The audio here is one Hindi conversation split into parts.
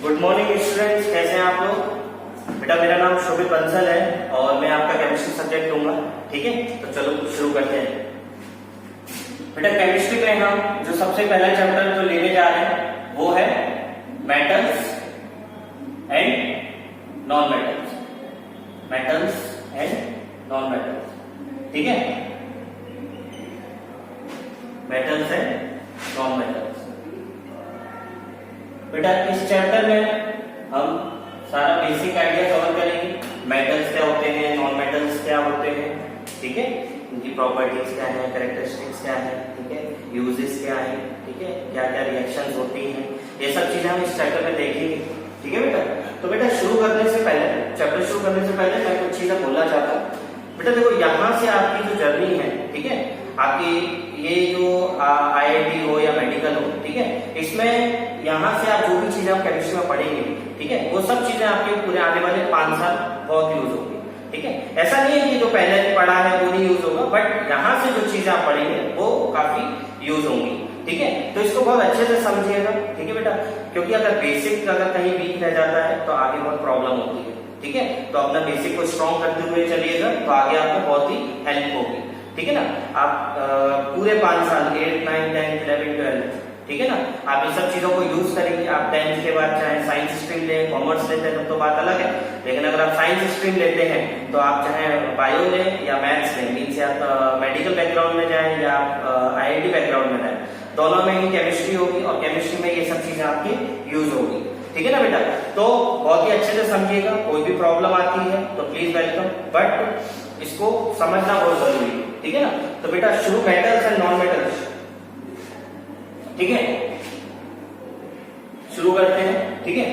गुड मॉर्निंग स्टूडेंट्स, कैसे हैं आप लोग। बेटा मेरा नाम शोभित बंसल है और मैं आपका केमिस्ट्री सब्जेक्ट लूंगा। ठीक है, तो चलो शुरू करते हैं। बेटा केमिस्ट्री में हम जो सबसे पहला चैप्टर जो लेने जा रहे हैं वो है metals and non metals. Metals and non metals, ठीक है, मेटल्स एंड नॉन मेटल्स। बेटा इस चैप्टर में हम सारा बेसिक आइडिया कवर करेंगे। मेटल्स क्या होते हैं, नॉन मेटल्स क्या होते हैं, ठीक है, उनकी प्रॉपर्टीज क्या है, कैरेक्टरिस्टिक्स क्या है, ठीक है, यूजेस क्या है, ठीक है, क्या क्या रिएक्शंस होती हैं, ये सब चीजें हम इस चैप्टर में देखेंगे। ठीक है बेटा, तो बेटा शुरू करने से पहले, चैप्टर शुरू करने से पहले मैं कुछ चीजें बोलना चाहता हूँ। बेटा देखो, यहाँ से आपकी जो जर्नी है, ठीक है, आपकी ये जो आईआईटी हो या मेडिकल हो, ठीक है, इसमें यहाँ से आप जो भी चीजें आप केमिस्ट्री में पढ़ेंगे, ठीक है, वो सब चीजें आपके पूरे आने वाले 5 साल बहुत यूज होगी। ठीक है, ऐसा नहीं है कि जो पहले पढ़ा है वो नहीं यूज होगा, बट यहाँ से जो चीजें आप पढ़ेंगे वो काफी यूज होंगी। ठीक है, तो इसको बहुत अच्छे से समझिएगा। ठीक है बेटा, क्योंकि अगर बेसिक अगर कहीं वीक रह जाता है तो आगे बहुत प्रॉब्लम होती है। ठीक है, तो अपना बेसिक को स्ट्रॉन्ग करते हुए चलिएगा तो आगे आपको बहुत ही हेल्प होगी। ठीक है ना, आप पूरे 5 साल 8, 9, 10, 11, 12, ठीक है ना, आप इन सब चीजों को यूज करेंगे। आप 10th के बाद चाहे साइंस स्ट्रीम लें, कॉमर्स लेते हैं, तब तो बात अलग है, लेकिन अगर आप साइंस स्ट्रीम लेते हैं तो आप चाहे बायो लें या मैथ्स लें, मीन्स आप मेडिकल बैकग्राउंड में जाएं या आप आईआईटी बैकग्राउंड में जाएं, दोनों में ही केमिस्ट्री होगी और केमिस्ट्री में ये सब चीजें आपकी यूज होगी। ठीक है ना बेटा, तो बहुत ही अच्छे से समझिएगा। कोई भी प्रॉब्लम आती है तो प्लीज वेलकम, बट इसको समझना बहुत जरूरी है। ठीक है ना, तो बेटा शुरू मेटल्स एंड नॉन मेटल्स, ठीक है, शुरू करते हैं। ठीक है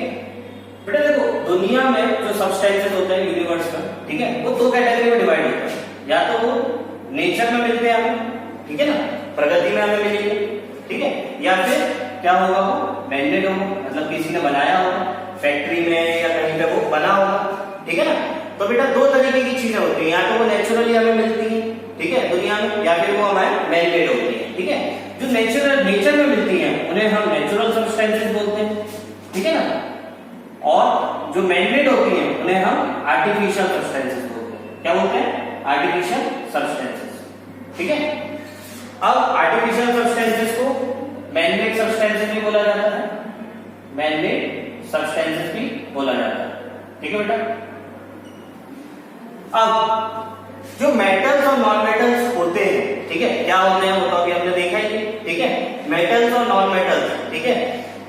बेटा, देखो दुनिया में जो सब्सटेंसेस होते हैं यूनिवर्स में, ठीक है, वो 2 कैटेगरी में डिवाइड होते हैं। या तो वो नेचर में मिलते हैं हमें, ठीक है ना, प्रकृति में हमें मिलेंगे, ठीक है, या फिर क्या होगा, वो मैनमेड होगा, मतलब किसी ने बनाया होगा, फैक्ट्री में या कहीं पे वो बना होगा। ठीक है ना, तो बेटा 2 तरीके की चीजें होती हैं, या तो वो नेचुरली हमें मिलती है, ठीक है, दुनिया में, या फिर वो हमें मैनमेड होती है। ठीक है, जो नेचर में मिलती हैं उन्हें हम नेचुरल सब्सटेंसेस बोलते हैं। ठीक है ना, और जो मैनमेड होती हैं उन्हें हम आर्टिफिशियल सब्सटेंसेस बोलते हैं। क्या बोलते हैं? Artificial substances. ठीक है, अब आर्टिफिशियल सब्सटेंसेस को मैनमेड सब्सटेंसेस भी बोला जाता है, मैनमेड सब्सटेंसेस भी बोला जाता है। ठीक है बेटा, अब जो मेटल्स और नॉन मेटल्स होते हैं, ठीक है, क्या होते हैं वो तो अभी हमने देखा ही। ठीक है, मेटल्स और नॉन मेटल्स, ठीक है,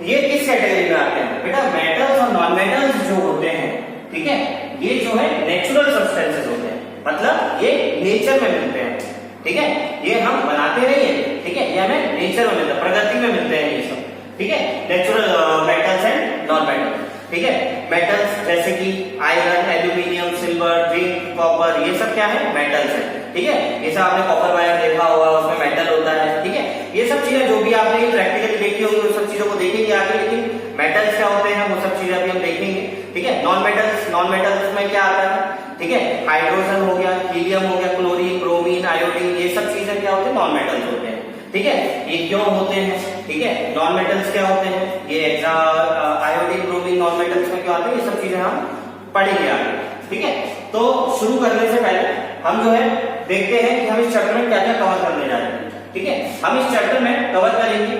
ये किस कैटेगरी में आते हैं बेटा? मेटल्स और नॉन मेटल्स जो होते हैं, ठीक है, ये जो है नेचुरल सब्सटेंसेस होते हैं, मतलब ये नेचर में मिलते हैं। ठीक है, ये हम बनाते नहीं है, ठीक है, ये हमें नेचर में मिलता है, प्रकृति में मिलते हैं ये सब। ठीक है, natural metals and non metals. ठीक है, मेटल्स जैसे कि iron, aluminium, silver, zinc, copper, ये सब क्या है? मेटल्स है। ठीक है, ये सब आपने कॉपर वायर देखा होगा, उसमें मेटल होता है। ठीक है, ये सब चीजें जो भी आपने प्रैक्टिकली देखी होंगी उन सब चीजों को देखेंगे आगे, लेकिन मेटल्स क्या होते हैं वो सब चीजें अभी हम देखेंगे। ठीक है, नॉन मेटल्स में क्या आता है? ठीक है, हाइड्रोजन हो गया, हीलियम हो गया, क्लोरीन, ब्रोमीन, आयोडीन, ये सब चीजें क्या होते हैं? नॉन मेटल्स होते हैं। ठीक है, ये क्यों होते हैं? ठीक है, नॉन मेटल्स क्या होते हैं? ये आयोडीन, ब्रोमीन नॉन मेटल्स में क्या आते हैं? ये सब चीजें हम पढ़ेंगे आगे। ठीक है, तो शुरू करने से पहले हम जो है देखते हैं कि हम इस चैप्टर में क्या क्या कवर करने जा रहे हैं। ठीक है, हम इस चैप्टर में कवर करेंगे,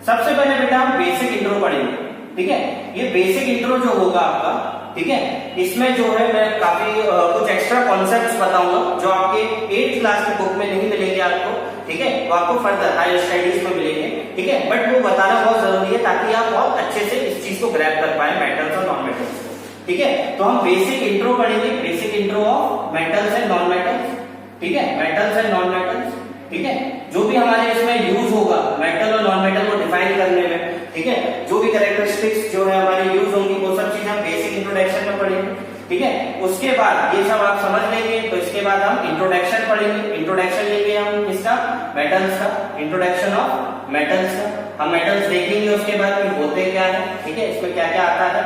सबसे पहले बेटा हम बेसिक इंट्रो पढ़ेंगे। ठीक है, ये बेसिक इंट्रो जो होगा आपका, ठीक है, इसमें जो है मैं काफी कुछ एक्स्ट्रा कॉन्सेप्ट्स बताऊंगा जो आपके 8th क्लास की बुक में नहीं मिलेंगे आपको। ठीक है, वो आपको फर्दर हायर स्टडीज में मिलेंगे। ठीक है, बट वो बताना बहुत जरूरी है ताकि आप बहुत अच्छे से इस चीज को ग्रैब कर पाए, मेटल्स और नॉन मेटल्स। ठीक है, तो हम बेसिक इंट्रो पढ़ेंगे, basic intro of metals and non metals. ठीक है, मेटल्स एंड नॉन मेटल्स। ठीक है, जो भी हमारे इसमें यूज होगा मेटल और नॉन मेटल को डिफाइन करने में, ठीक है, जो भी कैरेक्टरिस्टिक्स जो है हमारी यूज होंगी वो सब चीजें हम बेसिक इंट्रोडक्शन में पढ़ेंगे। ठीक है, उसके बाद ये सब आप समझ लेंगे तो इसके बाद हम इंट्रोडक्शन पढ़ेंगे। इंट्रोडक्शन लेंगे हम किसका? मेटल्स का, इंट्रोडक्शन ऑफ मेटल्स का। हम मेटल्स देखेंगे उसके बाद कि होते क्या है, ठीक है, इसमें क्या क्या आता है।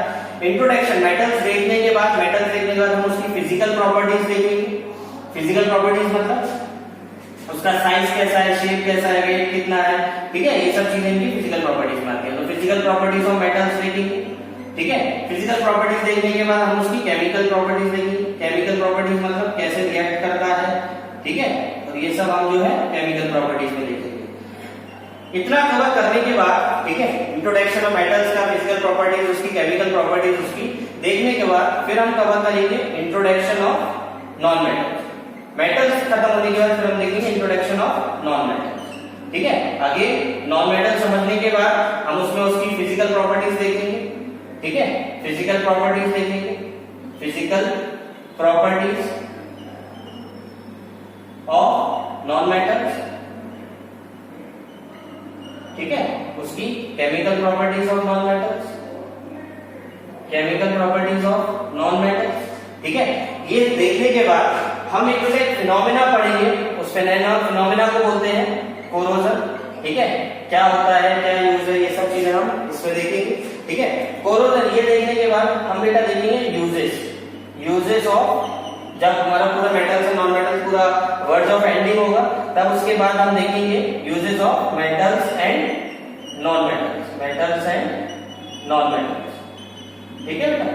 इंट्रोडक्शन मेटल्स देखने के बाद, मेटल्स देखने के बाद हम उसकी फिजिकल प्रॉपर्टीज देखेंगे। फिजिकल प्रॉपर्टीज मतलब उसका साइज कैसा है, शेप कैसा है, वेट कितना है। ठीक है, ये सब चीजें इनकी फिजिकल प्रॉपर्टीज में आती है। तो फिजिकल प्रॉपर्टीज ऑफ मेटल्स देखेंगे। ठीक है। फिजिकल प्रॉपर्टीज देखने के बाद हम उसकी केमिकल प्रॉपर्टीज देखेंगे। केमिकल प्रॉपर्टीज मतलब कैसे रिएक्ट करता है, ठीक है, और ये सब हम जो है केमिकल प्रॉपर्टीज में देखेंगे। इतना कवर करने के बाद, ठीक है, इंट्रोडक्शन ऑफ मेटल्स का, फिजिकल प्रॉपर्टीज उसकी, केमिकल प्रॉपर्टीज उसकी देखने के बाद फिर हम कवर करेंगे introduction of non metals. Metals खत्म होने के बाद फिर हम देखेंगे इंट्रोडक्शन ऑफ नॉन मेटल्स, ठीक है। आगे नॉन मेटल समझने के बाद हम उसमें उसकी फिजिकल प्रॉपर्टीज देखेंगे, ठीक है, फिजिकल प्रॉपर्टीज देखेंगे, physical properties of non metals, ठीक है, उसकी chemical properties of non metals, chemical properties of non metals, ठीक है। ये देखने के बाद हम एक फिनोमेना पढ़ेंगे, उस फिनोमेना को बोलते हैं कोरोजन, ठीक है। क्या होता है, क्या यूज है, ये सब चीजें हम इसमें देखेंगे, ठीक है। कोरोजन ये देखने के बाद हम बेटा देखेंगे यूजेस ऑफ, जब हमारा पूरा मेटल्स एंड नॉन मेटल्स पूरा वर्ड्स ऑफ एंडिंग होगा तब उसके बाद हम देखेंगे uses of metals and non metals, metals and non metals, ठीक है बेटा।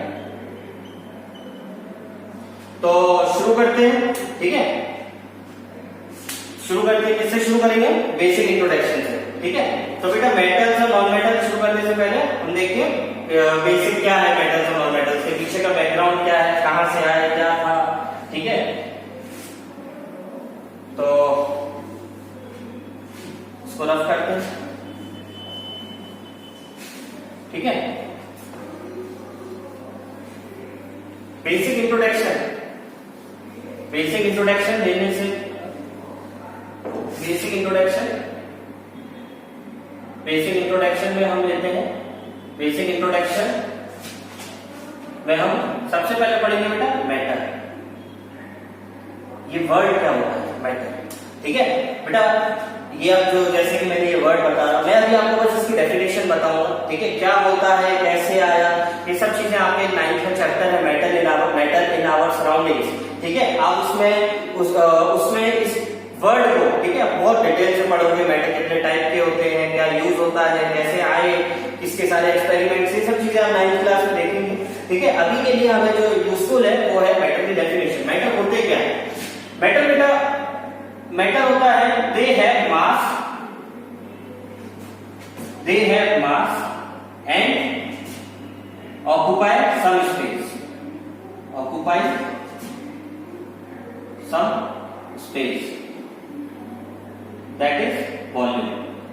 तो शुरू करते हैं, ठीक है। शुरू करते हैं, किससे शुरू करेंगे, बेसिक इंट्रोडक्शन से, ठीक है। तो बेटा मेटल्स और नॉन मेटल्स शुरू करने से पहले हम देखिए बेसिक क्या है मेटल्स और नॉन मेटल्स के पीछे का बैकग्राउंड क्या है, कहां से आया, क्या था, ठीक है। तो इसको रफ करते हैं, ठीक है। बेसिक इंट्रोडक्शन देने से, बेसिक इंट्रोडक्शन में हम लेते हैं, बेसिक इंट्रोडक्शन में हम सबसे पहले पढ़ेंगे बेटा मैटर। ये वर्ड क्या होता है, मैटर, ठीक है बेटा। ये अब जो जैसे कि मैंने ये वर्ड बता रहा, मैं अभी आपको बस इसकी डेफिनेशन बताऊंगा, ठीक है। क्या होता है, कैसे आया, ये सब चीजें आपके 9th में चैप्टर है मेटल इन आवर सराउंडिंग्स, ठीक है। आप उसमें इस वर्ड को, ठीक है, बहुत डिटेल से पढ़ोगे। मेटल कितने टाइप के होते हैं, क्या यूज होता है, कैसे आए, किसके सारे एक्सपेरिमेंट्स, ये सब चीजें आप 9th क्लास में देखेंगे, ठीक है। अभी के लिए हमें जो यूजफुल है वो है मेटल की डेफिनेशन। मेटल होते क्या है, मेटल बेटा, मेटल होता है they have mass and occupy some space, that is volume,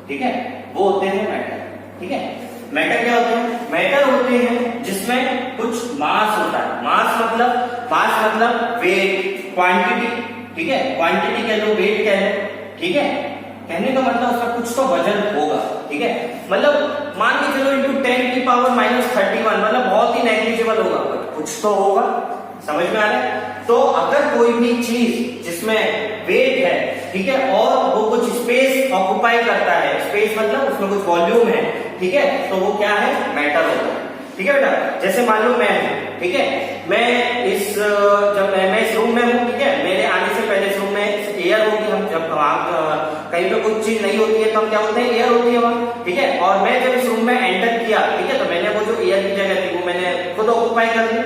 ठीक है। वो होते हैं मेटल, ठीक है। मेटल क्या होते हैं, मेटल होते हैं जिसमें कुछ मास होता है। मास मतलब वेट, क्वांटिटी, ठीक है। क्वांटिटी कह लो, वेट कह लो, ठीक है। कहने का मतलब उसका कुछ तो वजन होगा, ठीक है। मतलब मान के चलो into 10 की पावर -31, मतलब बहुत ही नेग्लिजिबल होगा, कुछ तो होगा, समझ में आ रहा है। तो अगर कोई भी चीज जिसमें वेट है, ठीक है, और वो कुछ स्पेस ऑक्युपाई करता है, स्पेस मतलब उसमें कुछ वॉल्यूम है, ठीक है, तो वो क्या है, मेटल होता है, ठीक है बेटा। जैसे मान लो मैं, ठीक है, मैं जब मैं इस रूम में हूँ, ठीक है, मेरे आने से पहले इस रूम में एयर होगी। हम जब कहीं पे कुछ चीज नहीं होती है तो हम क्या होते हैं, एयर होती है वहां, ठीक है। और मैं जब इस रूम में एंटर किया, ठीक है, तो मैंने वो जो एयर की जगह थी वो मैंने खुद ऑक्युपाई कर ली,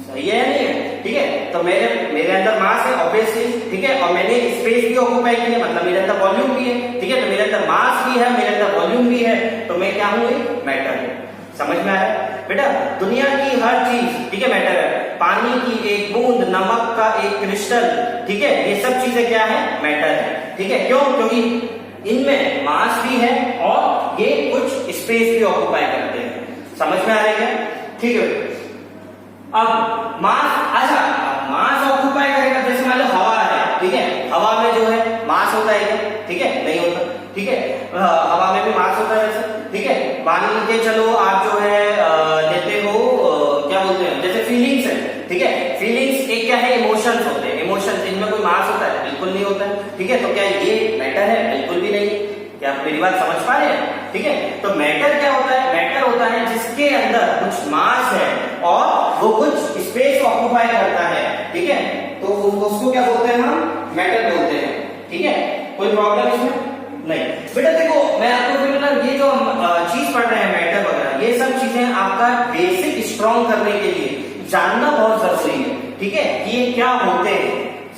सही है नहीं है, ठीक है। तो मेरे अंदर मास है ऑब्वियसली, ठीक है, और मैंने स्पेस भी ऑक्युपाई की है, मतलब मेरे अंदर वॉल्यूम भी है, ठीक है। तो मेरे अंदर मास भी है, मेरे अंदर वॉल्यूम भी है, तो मैं क्या हूँ, मैटर है। समझ में आया बेटा। दुनिया की हर चीज, ठीक है, मैटर है। पानी की एक बूंद, नमक का एक क्रिस्टल, ठीक है, ये सब चीजें क्या है, मैटर है, ठीक है। क्यों, क्योंकि इनमें मास भी है और ये कुछ स्पेस भी ऑक्युपाई करते हैं। समझ में आ रही है, ठीक है। अब मास ऑक्युपाई करेगा, जैसे मान लो हवा है, ठीक है, हवा में जो है मास होता है, ठीक है, नहीं होता, ठीक है। हवा में भी मास होता है वैसे, ठीक है। मान के चलो आप जो है लेते हो, क्या बोलते हैं, जैसे फीलिंग्स है, ठीक है। फीलिंग्स एक क्या है, इमोशंस होते हैं। इमोशंस, इनमें कोई मास होता है, बिल्कुल नहीं होता है, ठीक है। तो क्या ये मैटर है, बिल्कुल भी नहीं। क्या आप मेरी बात समझ पा रहे हैं, ठीक है। तो मैटर क्या होता है, मैटर होता है जिसके अंदर कुछ मास है और वो कुछ स्पेस ऑक्युपाई करता है, ठीक है। तो उसको क्या बोलते हैं, हम मैटर बोलते हैं, ठीक है। कोई प्रॉब्लम इसमें नहीं बेटा। देखो मैं आपको फिर ये जो चीज पढ़ रहे हैं, मैटर वगैरह, ये सब चीजें आपका बेसिक स्ट्रॉन्ग करने के लिए जानना बहुत जरूरी है, ठीक है, कि ये क्या होते हैं।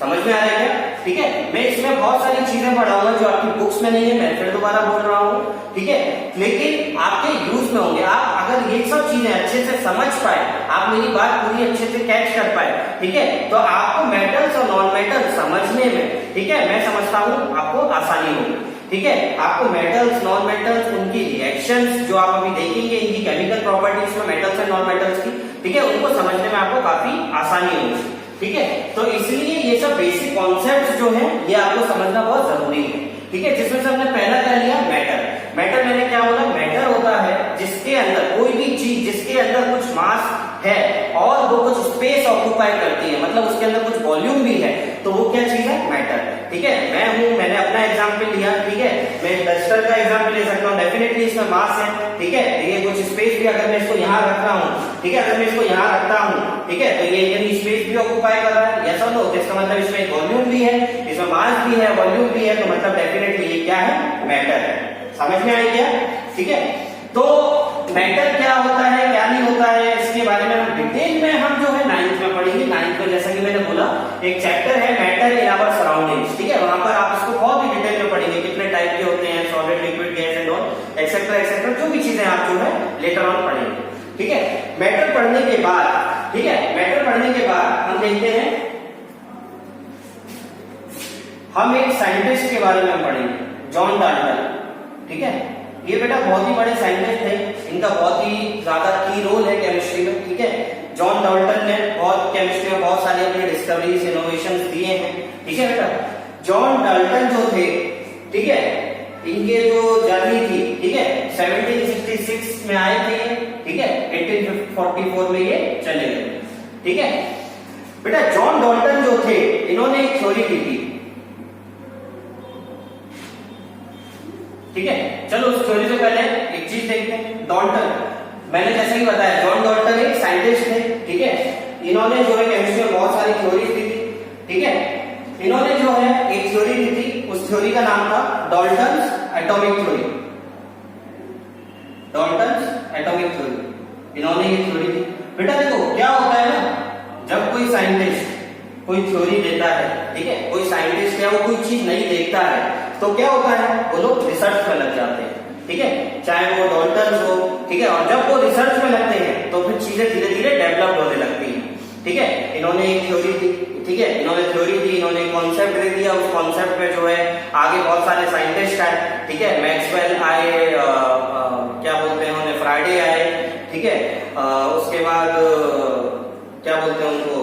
समझ में आ रहा है क्या? ठीक है, मैं इसमें बहुत सारी चीजें पढ़ाऊंगा जो आपकी बुक्स में नहीं है, मैं फिर दोबारा बोल रहा हूँ, ठीक है, लेकिन आपके यूज में होंगे। आप अगर ये सब चीजें अच्छे से समझ पाए, आप मेरी बात पूरी अच्छे से कैच कर पाए, ठीक है, तो आपको मेटल्स और नॉन मेटल्स समझने में, ठीक है, मैं समझता हूँ आपको आसानी होगी, ठीक है। आपको मेटल्स, नॉन मेटल्स, उनकी रिएक्शंस जो आप अभी देखेंगे, इनकी केमिकल प्रॉपर्टीज में मेटल्स और नॉन मेटल्स की, ठीक है, उनको समझने में आपको काफी आसानी होगी, ठीक है। तो इसलिए ये सब बेसिक कॉन्सेप्ट्स जो हैं ये आपको समझना बहुत जरूरी है, ठीक है। जिसमें से हमने पहला क्या लिया, मैटर। मैटर मैंने क्या बोला, मैटर होता है जिसके अंदर कोई भी चीज जिसके अंदर कुछ मास है और वो कुछ स्पेस ऑक्यूपाई करती है, मतलब उसके अंदर कुछ वॉल्यूम भी है, तो वो क्या चीज है, मैटर, ठीक है। मैंने अपना एग्जांपल लिया, ठीक है, मैं डस्टर का एग्जांपल ले सकता हूँ, डेफिनेटली इसमें मास है, ठीक है, ये कुछ स्पेस भी अगर मैं इसको यहाँ रख रहा हूँ, ठीक है, अगर मैं इसको यहाँ रखता हूँ, ठीक है, तो ये यानी स्पेस भी ऑक्यूपाई कर रहा है, यस और नो, इसका मतलब इसमें वॉल्यूम भी है, इसमें मास भी है, वॉल्यूम भी है, तो मतलब डेफिनेटली ये क्या है, मैटर है। समझ में आई क्या? ठीक है, तो मैटर क्या होता है, क्या नहीं होता है, इसके बारे में हम डिटेल में हम जो है 9th में पढ़ेंगे। 9th में जैसा कि मैंने बोला एक चैप्टर है मैटर इन आवर सराउंडिंग्स, ठीक है, वहां पर आप इसको बहुत ही डिटेल में पढ़ेंगे, कितने टाइप के होते हैं, solid, liquid, gas and all etcetera etcetera, जो भी चीजें आप जो है लेटर ऑन पढ़ेंगे, ठीक है। मैटर पढ़ने के बाद, ठीक है, मैटर पढ़ने के बाद हम देखते हैं, हम एक साइंटिस्ट के बारे में पढ़ेंगे, जॉन डाल्टन, ठीक है। ये बेटा बहुत ही बड़े साइंटिस्ट थे, इनका बहुत ही ज्यादा की रोल है केमिस्ट्री में, ठीक है। जॉन डाल्टन ने बहुत केमिस्ट्री में बहुत सारी अपनी डिस्कवरीज, इनोवेशंस दिए हैं, ठीक है बेटा। जॉन डाल्टन जो थे, ठीक है, इनके जो जर्नी थी, ठीक है, 1766 में आए थे, ठीक है, 1844 में ये चले गए, ठीक है बेटा। जॉन डाल्टन जो थे, इन्होंने एक थ्योरी दी थी, ठीक है। चलो उस थ्योरी से पहले एक चीज देखते हैं, डाल्टन, मैंने जैसे ही बताया जॉन डाल्टन एक साइंटिस्ट थे, ठीक है, इन्होंने जो है केमिस्ट्री में बहुत सारी थ्योरीज दी थी, ठीक है। इन्होंने जो है एक थ्योरी दी थी, उस थ्योरी का नाम था Dalton's atomic theory, Dalton's atomic theory, इन्होंने ये थ्योरी दी। बेटा देखो क्या होता है ना, जब कोई साइंटिस्ट कोई थ्योरी देता है, ठीक है, कोई साइंटिस्ट है वो कोई चीज नहीं देखता है, तो क्या होता है, वो लोग रिसर्च में लग जाते हैं, ठीक है, चाहे वो डाल्टन हो, ठीक है, और जब वो रिसर्च में लगते हैं तो फिर चीजें धीरे धीरे डेवलप होने लगती हैं, ठीक है। इन्होंने एक थ्योरी दी, ठीक है, इन्होंने थ्योरी दी, इन्होंने कॉन्सेप्ट दे दिया, उस कॉन्सेप्ट में जो है आगे बहुत सारे साइंटिस्ट आए, ठीक है, मैक्सवेल आए, क्या बोलते हैं उन्हें, फ्राइडे आए, ठीक है, उसके बाद क्या बोलते हैं उनको,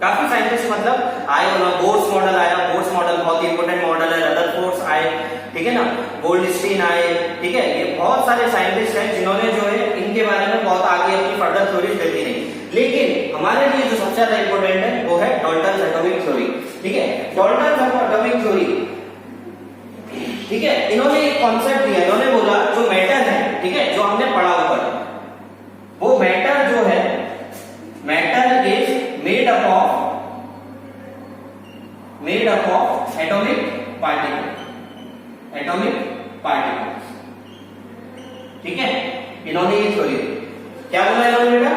काफी साइंटिस्ट मतलब आए, बोर्ड्स मॉडल आया, बोर्ड्स मॉडल बहुत ही इंपोर्टेंट मॉडल है, रदरफोर्ड आए, ठीक है ना, गोल्डस्टीन आए, ठीक है, ये बहुत सारे साइंटिस्ट हैं जिन्होंने जो है इनके बारे में बहुत आगे अपनी फर्दर थ्योरीज देती रही, लेकिन हमारे लिए जो सबसे ज्यादा इंपोर्टेंट है वो है डाल्टन्स एटॉमिक थ्योरी, ठीक है। डाल्टन्स एटॉमिक थ्योरी, ठीक है, इन्होंने एक कॉन्सेप्ट दिया, इन्होंने बोला जो मैटर है, ठीक है, जो हमने पढ़ा ऊपर, वो मैटर जो है, matter is made up of atomic particles, ठीक है। इन्होंने ये थ्योरी क्या बोला इन्होंने बेटा,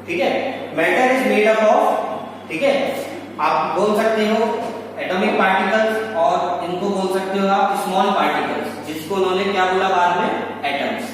ठीक है, matter is made up of, ठीक है, आप बोल सकते हो एटॉमिक पार्टिकल्स और इनको बोल सकते हो आप स्मॉल पार्टिकल्स, जिसको उन्होंने क्या बोला बाद में, एटम्स।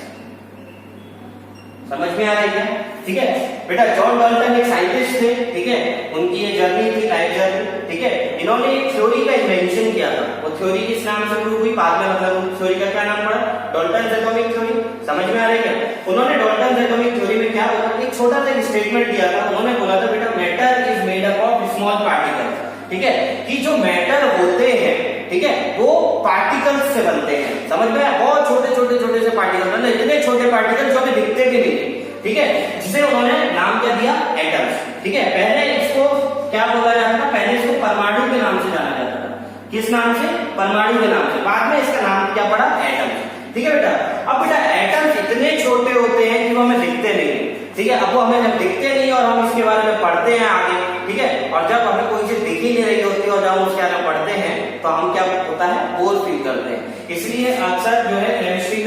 समझ में आ रही है? ठीक है बेटा, जॉन डाल्टन एक साइंटिस्ट थे, ठीक है, उनकी ये जर्नी थी, लाइफ जर्नी, ठीक है। इन्होंने एक थ्योरी का इन्वेंशन किया था, वो थ्योरी किस नाम से प्रूव हुई बाद में, मतलब थ्योरी का क्या नाम पड़ा, डाल्टन्स एटॉमिक थ्योरी। समझ में आ रही है? उन्होंने डाल्टन्स एटॉमिक थ्योरी में क्या बोला, एक छोटा सा स्टेटमेंट दिया था, उन्होंने बोला था बेटा matter is made up of small particles, ठीक है, कि जो मैटर होते हैं, ठीक है, वो पार्टिकल्स से बनते हैं। समझ में आया? बहुत छोटे छोटे छोटे से पार्टिकल, मतलब इतने छोटे पार्टिकल जो हमें दिखते भी नहीं, ठीक है, जिसे उन्होंने नाम क्या दिया, एटम्स, ठीक है। पहले इसको क्या बोला जाता था, पहले इसको परमाणु के नाम से जाना जाता था, किस नाम से, परमाणु के नाम से, बाद में इसका नाम क्या पड़ा, एटम्स, ठीक है बेटा। अब बेटा एटम्स इतने छोटे होते हैं कि वो हमें दिखते नहीं, ठीक है, अब वो हमें जब दिखते नहीं और हम इसके बारे में पढ़ते हैं आगे, ठीक है, और जब हमें कोई चीज दिख ही नहीं रही होती और जब हम उसके बारे में पढ़ते हैं तो हम क्या होता है बोर फील करते हैं। इसलिए अक्सर जो है केमिस्ट्री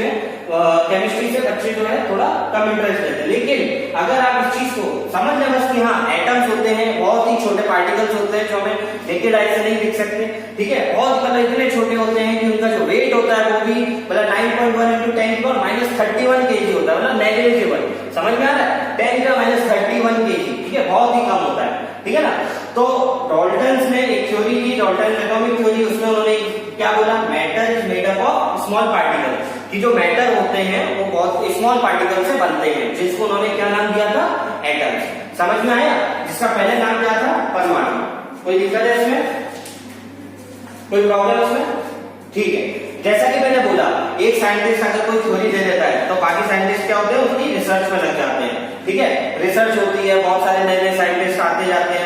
से बच्चे जो है थोड़ा कम इंटरेस्ट लेते हैं। लेकिन अगर आप इस चीज को समझ लें बस कि हाँ एटम्स होते हैं, बहुत ही छोटे पार्टिकल्स होते हैं जो हमें नेकेड आई से नहीं दिख सकते, ठीक है, बहुत मतलब इतने छोटे होते हैं कि उनका जो वेट होता है वो भी मतलब 9.1 × 10⁻31 kg होता है, मतलब नेग्लिजिबल। समझ में आ रहा है? 10⁻31 kg, ठीक है, बहुत ही कम होता है, ठीक है ना। तो डाल्टन्स ने एक थ्योरी की, डाल्टन एटॉमिक थ्योरी, उसमें उन्होंने क्या बोला, matter is made up of small particle, कि जो मैटर होते हैं वो बहुत स्मॉल पार्टिकल से बनते हैं, जिसको उन्होंने क्या नाम दिया था, एटम्स। समझ में आया? जिसका पहले नाम क्या था, परमाणु। कोई दिक्कत है इसमें? कोई प्रॉब्लम इसमें? ठीक है। जैसा कि मैंने बोला, एक साइंटिस्ट अगर कोई थ्योरी दे देता है तो बाकी साइंटिस्ट क्या होते हैं, उसकी रिसर्च में लग जाते हैं, ठीक है। रिसर्च होती है, बहुत सारे नए नए साइंटिस्ट आते जाते हैं,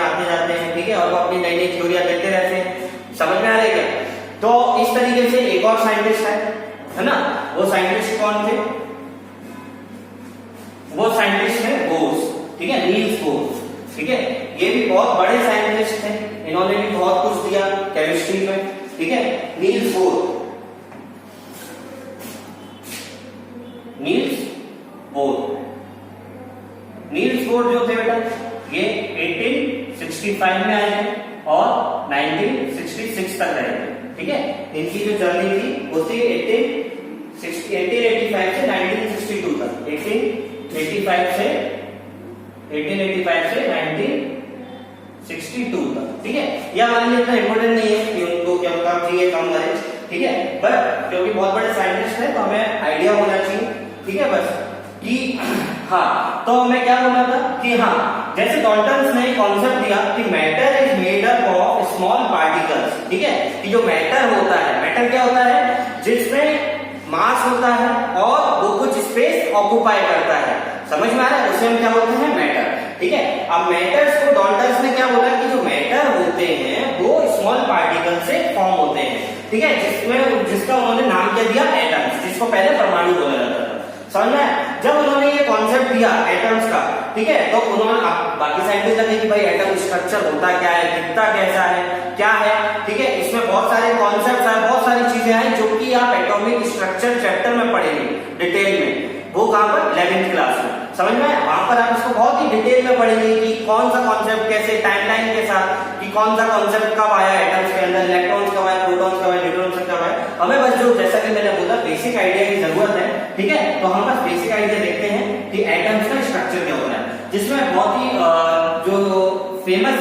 ठीक है, और वो अपनी नई नई थ्योरियां देते रहते हैं। समझ में आ रही है? तो इस तरीके से एक और साइंटिस्ट है ना, वो साइंटिस्ट कौन थे? वो साइंटिस्ट है बोर्स, ठीक है, नील्स बोर्स, ठीक है। ये भी बहुत बड़े साइंटिस्ट थे, इन्होंने भी बहुत कुछ दिया केमिस्ट्री में, ठीक है। नील्स बोर जो थे बेटा, ये 1865 में आए थे और 1966 तक रहे थे, ठीक है। इनकी जो जर्नी थी वो थी 1885 से 1962 तक, 1885 से 1962 तक, ठीक है। यह हमारे लिए इतना इंपॉर्टेंट नहीं है कि उनको क्या कब चाहिए, कम करें, ठीक है, बट क्योंकि बहुत बड़े साइंटिस्ट है तो हमें आइडिया होना चाहिए, ठीक है, बस कि हाँ। तो मैं क्या बोल रहा था कि हाँ, जैसे डाल्टन्स ने कॉन्सेप्ट दिया कि matter is made up of small particles, ठीक है, कि जो मैटर होता है, मैटर क्या होता है, जिसमें मास होता है और वो कुछ स्पेस ऑक्युपाई करता है। समझ में आ रहा है? उसे हम क्या बोलते हैं, मैटर, ठीक है। अब मैटर्स को डाल्टन्स ने क्या बोला कि जो मैटर होते हैं वो स्मॉल पार्टिकल से फॉर्म होते हैं, ठीक है, जिसका उन्होंने नाम क्या दिया, एटम्स, जिसको पहले परमाणु बोला जाता था। समझ में? जब उन्होंने ये कॉन्सेप्ट दिया एटम्स का, ठीक है, तो उन्होंने बाकी साइंटिस्ट लगे कि भाई एटम स्ट्रक्चर होता क्या है, दिखता कैसा है, क्या है, ठीक है। इसमें बहुत सारे कॉन्सेप्ट्स हैं, बहुत सारी चीजें हैं जो कि आप एटॉमिक स्ट्रक्चर चैप्टर में पढ़ेंगे डिटेल में। वो कहां पर, 11th क्लास में। समझ में? वहां पर आप इसको बहुत ही डिटेल में पढ़ेंगे कि कौन सा कॉन्सेप्ट कैसे, टाइमलाइन के साथ, कि कौन सा कॉन्सेप्ट कब आया एटम्स के अंदर, इलेक्ट्रॉन्स कब आए, प्रोटॉन्स कब आए, न्यूट्रॉन्स कब आए। हमें बस जो, जैसा कि मैंने बोला, बेसिक आइडिया की जरूरत है, ठीक है। तो हम बस बेसिक आइडिया देखते हैं कि एटम्स का स्ट्रक्चर क्या होता है, जिसमें बहुत ही जो फेमस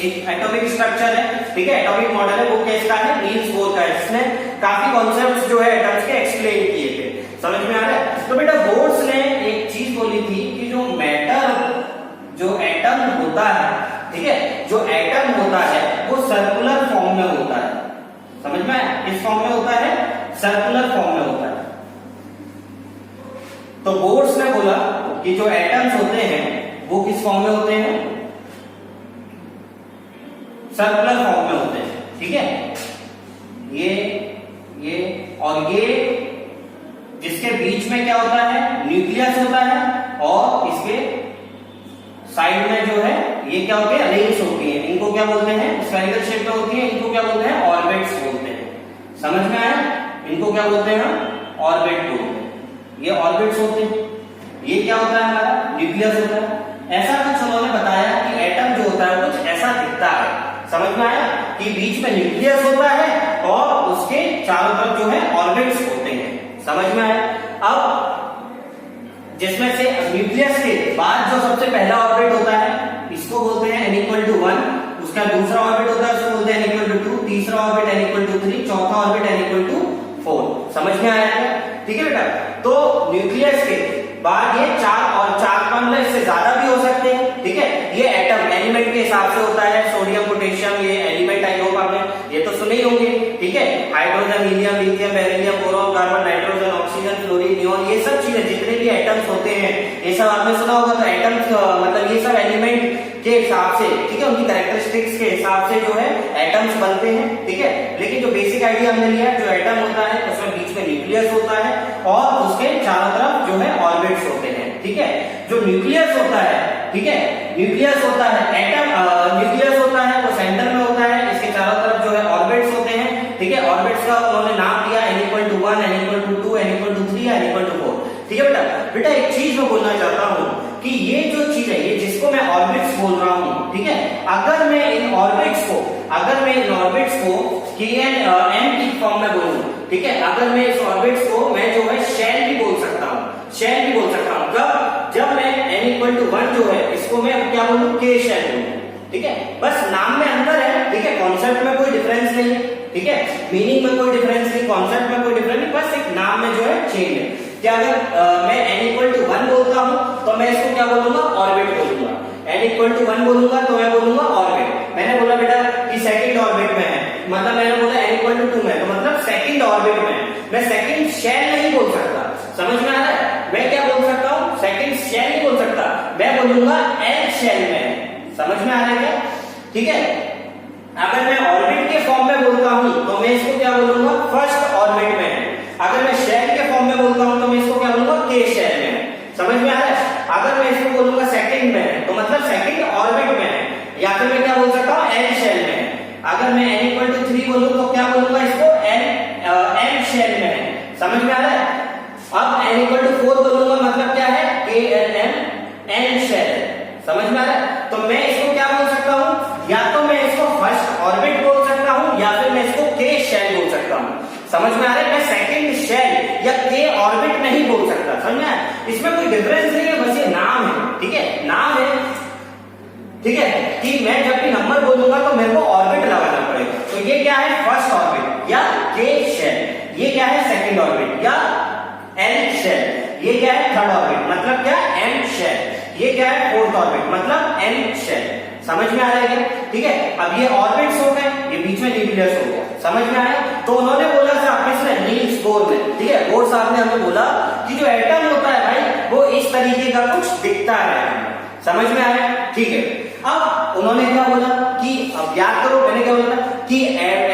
एक एटॉमिक स्ट्रक्चर है, ठीक है, एटॉमिक मॉडल है, वो किसका है, नील्स बोर का है, जिसने काफी कॉन्सेप्ट्स जो है एटम्स के एक्सप्लेन किए थे। समझ में आ रहा है? तो बेटा बोर्स ने एक चीज बोली थी कि जो मैटर, जो एटम होता है, ठीक है, जो एटम होता है वो सर्कुलर फॉर्म में होता है। समझ में? किस फॉर्म में होता है, सर्कुलर फॉर्म में होता है। तो बोर्स ने बोला कि जो एटम्स होते हैं वो किस फॉर्म में होते हैं, सर्कुलर फॉर्म में होते हैं, ठीक है। ये और ये जिसके बीच में क्या होता है, न्यूक्लियस होता है, और इसके साइड में जो है ये क्या होते हैं, रिंग्स होती हैं। इनको क्या बोलते हैं, स्फेरिकल शेप में होती है, इनको क्या बोलते हैं, ऑर्बिट्स बोलते हैं। समझ में आया? इनको क्या बोलते हैं, ऑर्बिट बोलते हैं। ये ऑर्बिट्स होते हैं। ये क्या होता है, हमारा न्यूक्लियस होता है। ऐसा कुछ उन्होंने बताया कि एटम जो होता है कुछ ऐसा दिखता है। समझ में आया? कि बीच में न्यूक्लियस होता है और उसके चारों तरफ जो है ऑर्बिट्स होते हैं। समझ में आया? अब जिसमें से न्यूक्लियस के बाद जो सबसे पहला ऑर्बिट होता है, इसको बोलते हैं n=1, उसका दूसरा ऑर्बिट होता है उसको बोलते हैं n=2, तीसरा ऑर्बिट n=3, चौथा ऑर्बिट n=4। समझ में आया क्या? ठीक है बेटा। तो न्यूक्लियस के बाद ये 4 और 4 मतलब इससे ज्यादा भी हो सकते हैं, ठीक है। ये एटम एलिमेंट के हिसाब से होता है, सोडियम पोटेशियम, ये एलिमेंट आई होप आपने ये तो सुने ही होंगे, ठीक है। Hydrogen, helium, lithium, beryllium, boron, carbon, nitrogen, oxygen, fluorine, neon, ये सब चीजें जितने भी एटम्स होते हैं ये सब आपने सुना होगा। तो एटम्स मतलब ये सब एलिमेंट के हिसाब से, ठीक है, उनकी कैरेक्टरिस्टिक्स के हिसाब से जो है एटम्स बनते हैं, ठीक है। लेकिन जो बेसिक आइडिया हमने लिया, जो एटम होता है उसमें बीच में न्यूक्लियस होता है और उसके चारों तरफ जो है ऑर्बिट्स होते हैं, ठीक है। जो न्यूक्लियस होता है, ठीक है, न्यूक्लियस होता है, एटम न्यूक्लियस होता है वो सेंटर में होता है, इसके चारों तरफ जो है ऑर्बिट्स होते हैं, ठीक ठीक है, ऑर्बिट्स का उन्होंने नाम दिया n equal to 1, n equal to 2, n equal to 3, n equal to 4। ठीक है बेटा, बेटा एक चीज मैं बोलना चाहता हूं कि ये जो चीज है, ये जिसको मैं ऑर्बिट्स बोल रहा हूं, ठीक है, अगर मैं इन ऑर्बिट्स को n की फॉर्म में बोलूं, ठीक है, अगर मैं इस ऑर्बिट्स को मैं जो है शेल भी बोल सकता हूं, शेल भी बोल सकता हूं। कब? जब मैं n इक्वल टू 1 जो है इसको मैं क्या बोलूं, k शेल बोलूं। ठीक है, बस नाम में अंतर है, ठीक है, कॉन्सेप्ट में कोई डिफरेंस नहीं है, ठीक है, मीनिंग में कोई डिफरेंस नहीं, कॉन्सेप्ट में कोई डिफरेंस नहीं, बस एक नाम में जो है चेंज है। क्या अगर मैं n इक्वल टू 1 बोलता हूं तो मैं इसको क्या बोलूंगा, ऑर्बिट बोलूंगा। n इक्वल टू 1 बोलूंगा तो मैं बोलूंगा ऑर्बिट। मैंने बोला बेटा कि सेकंड ऑर्बिट में है, मतलब मैंने बोला n इक्वल टू 2 में, तो मतलब सेकंड ऑर्बिट में। मैं सेकंड शेल नहीं बोल सकता, समझ में आ रहा है? मैं क्या बोल सकता हूं, सेकंड शेल नहीं बोल सकता, मैं बोलूंगा n शेल में। समझ में आ रहा है क्या? ठीक है, अगर मैं ऑर्बिट के फॉर्म में बोलता हूं तो मैं इसको क्या बोलूंगा, फर्स्ट ऑर्बिट में। अगर मैं शेल के फॉर्म में बोलता हूं तो मैं इसको क्या बोलूंगा, के शेल में। समझ में आ रहा है? अगर मैं इसको बोलूंगा सेकंड में तो मतलब सेकंड ऑर्बिट में, या फिर मैं क्या बोल सकता हूं, एन शेल में। अगर मैं n इक्वल टू 3 बोलूं तो क्या बोलूंगा इसको, एन शेल में। समझ में आ रहा है? अब n इक्वल टू 4 बोलूंगा मतलब क्या है, के एल एम एन शेल। समझ में आ रहा है? तो मैं इसको क्या बोल सकता हूं, या तो मैं इसको फर्स्ट ऑर्बिट बोल सकता हूं या फिर मैं इसको के शेल बोल सकता हूं। समझ में आ रहा है? मैं सेकंड शेल या के ऑर्बिट नहीं बोल सकता। समझ में आया? इसमें कोई डिफरेंस नहीं है, बस ये नाम है। ठीक है, नाम है, ठीक है, कि मैं जब भी नंबर बोलूंगा तो मेरे को ऑर्बिट लगाना पड़ेगा। तो ये क्या है, फर्स्ट ऑर्बिट या के शेल, ये क्या है, सेकंड ऑर्बिट या एन शेल, ये क्या है, थर्ड ऑर्बिट मतलब क्या, एम शेल, ये क्या है, फोर्थ ऑर्बिट मतलब एन शेल। समझ में आ रहा है? ठीक है, अब ये ऑर्बिट्स हो गए, ये बीच में न्यूक्लियस हो गया। समझ में आया? तो उन्होंने बोला साहब किसने, नील्स बोर ने, ठीक है, बोर साहब ने हमें बोला कि जो एटम होता है भाई वो इस तरीके का कुछ दिखता है। समझ में आया? ठीक है, अब उन्होंने क्या बोला कि अब याद करो मैंने क्या बोला कि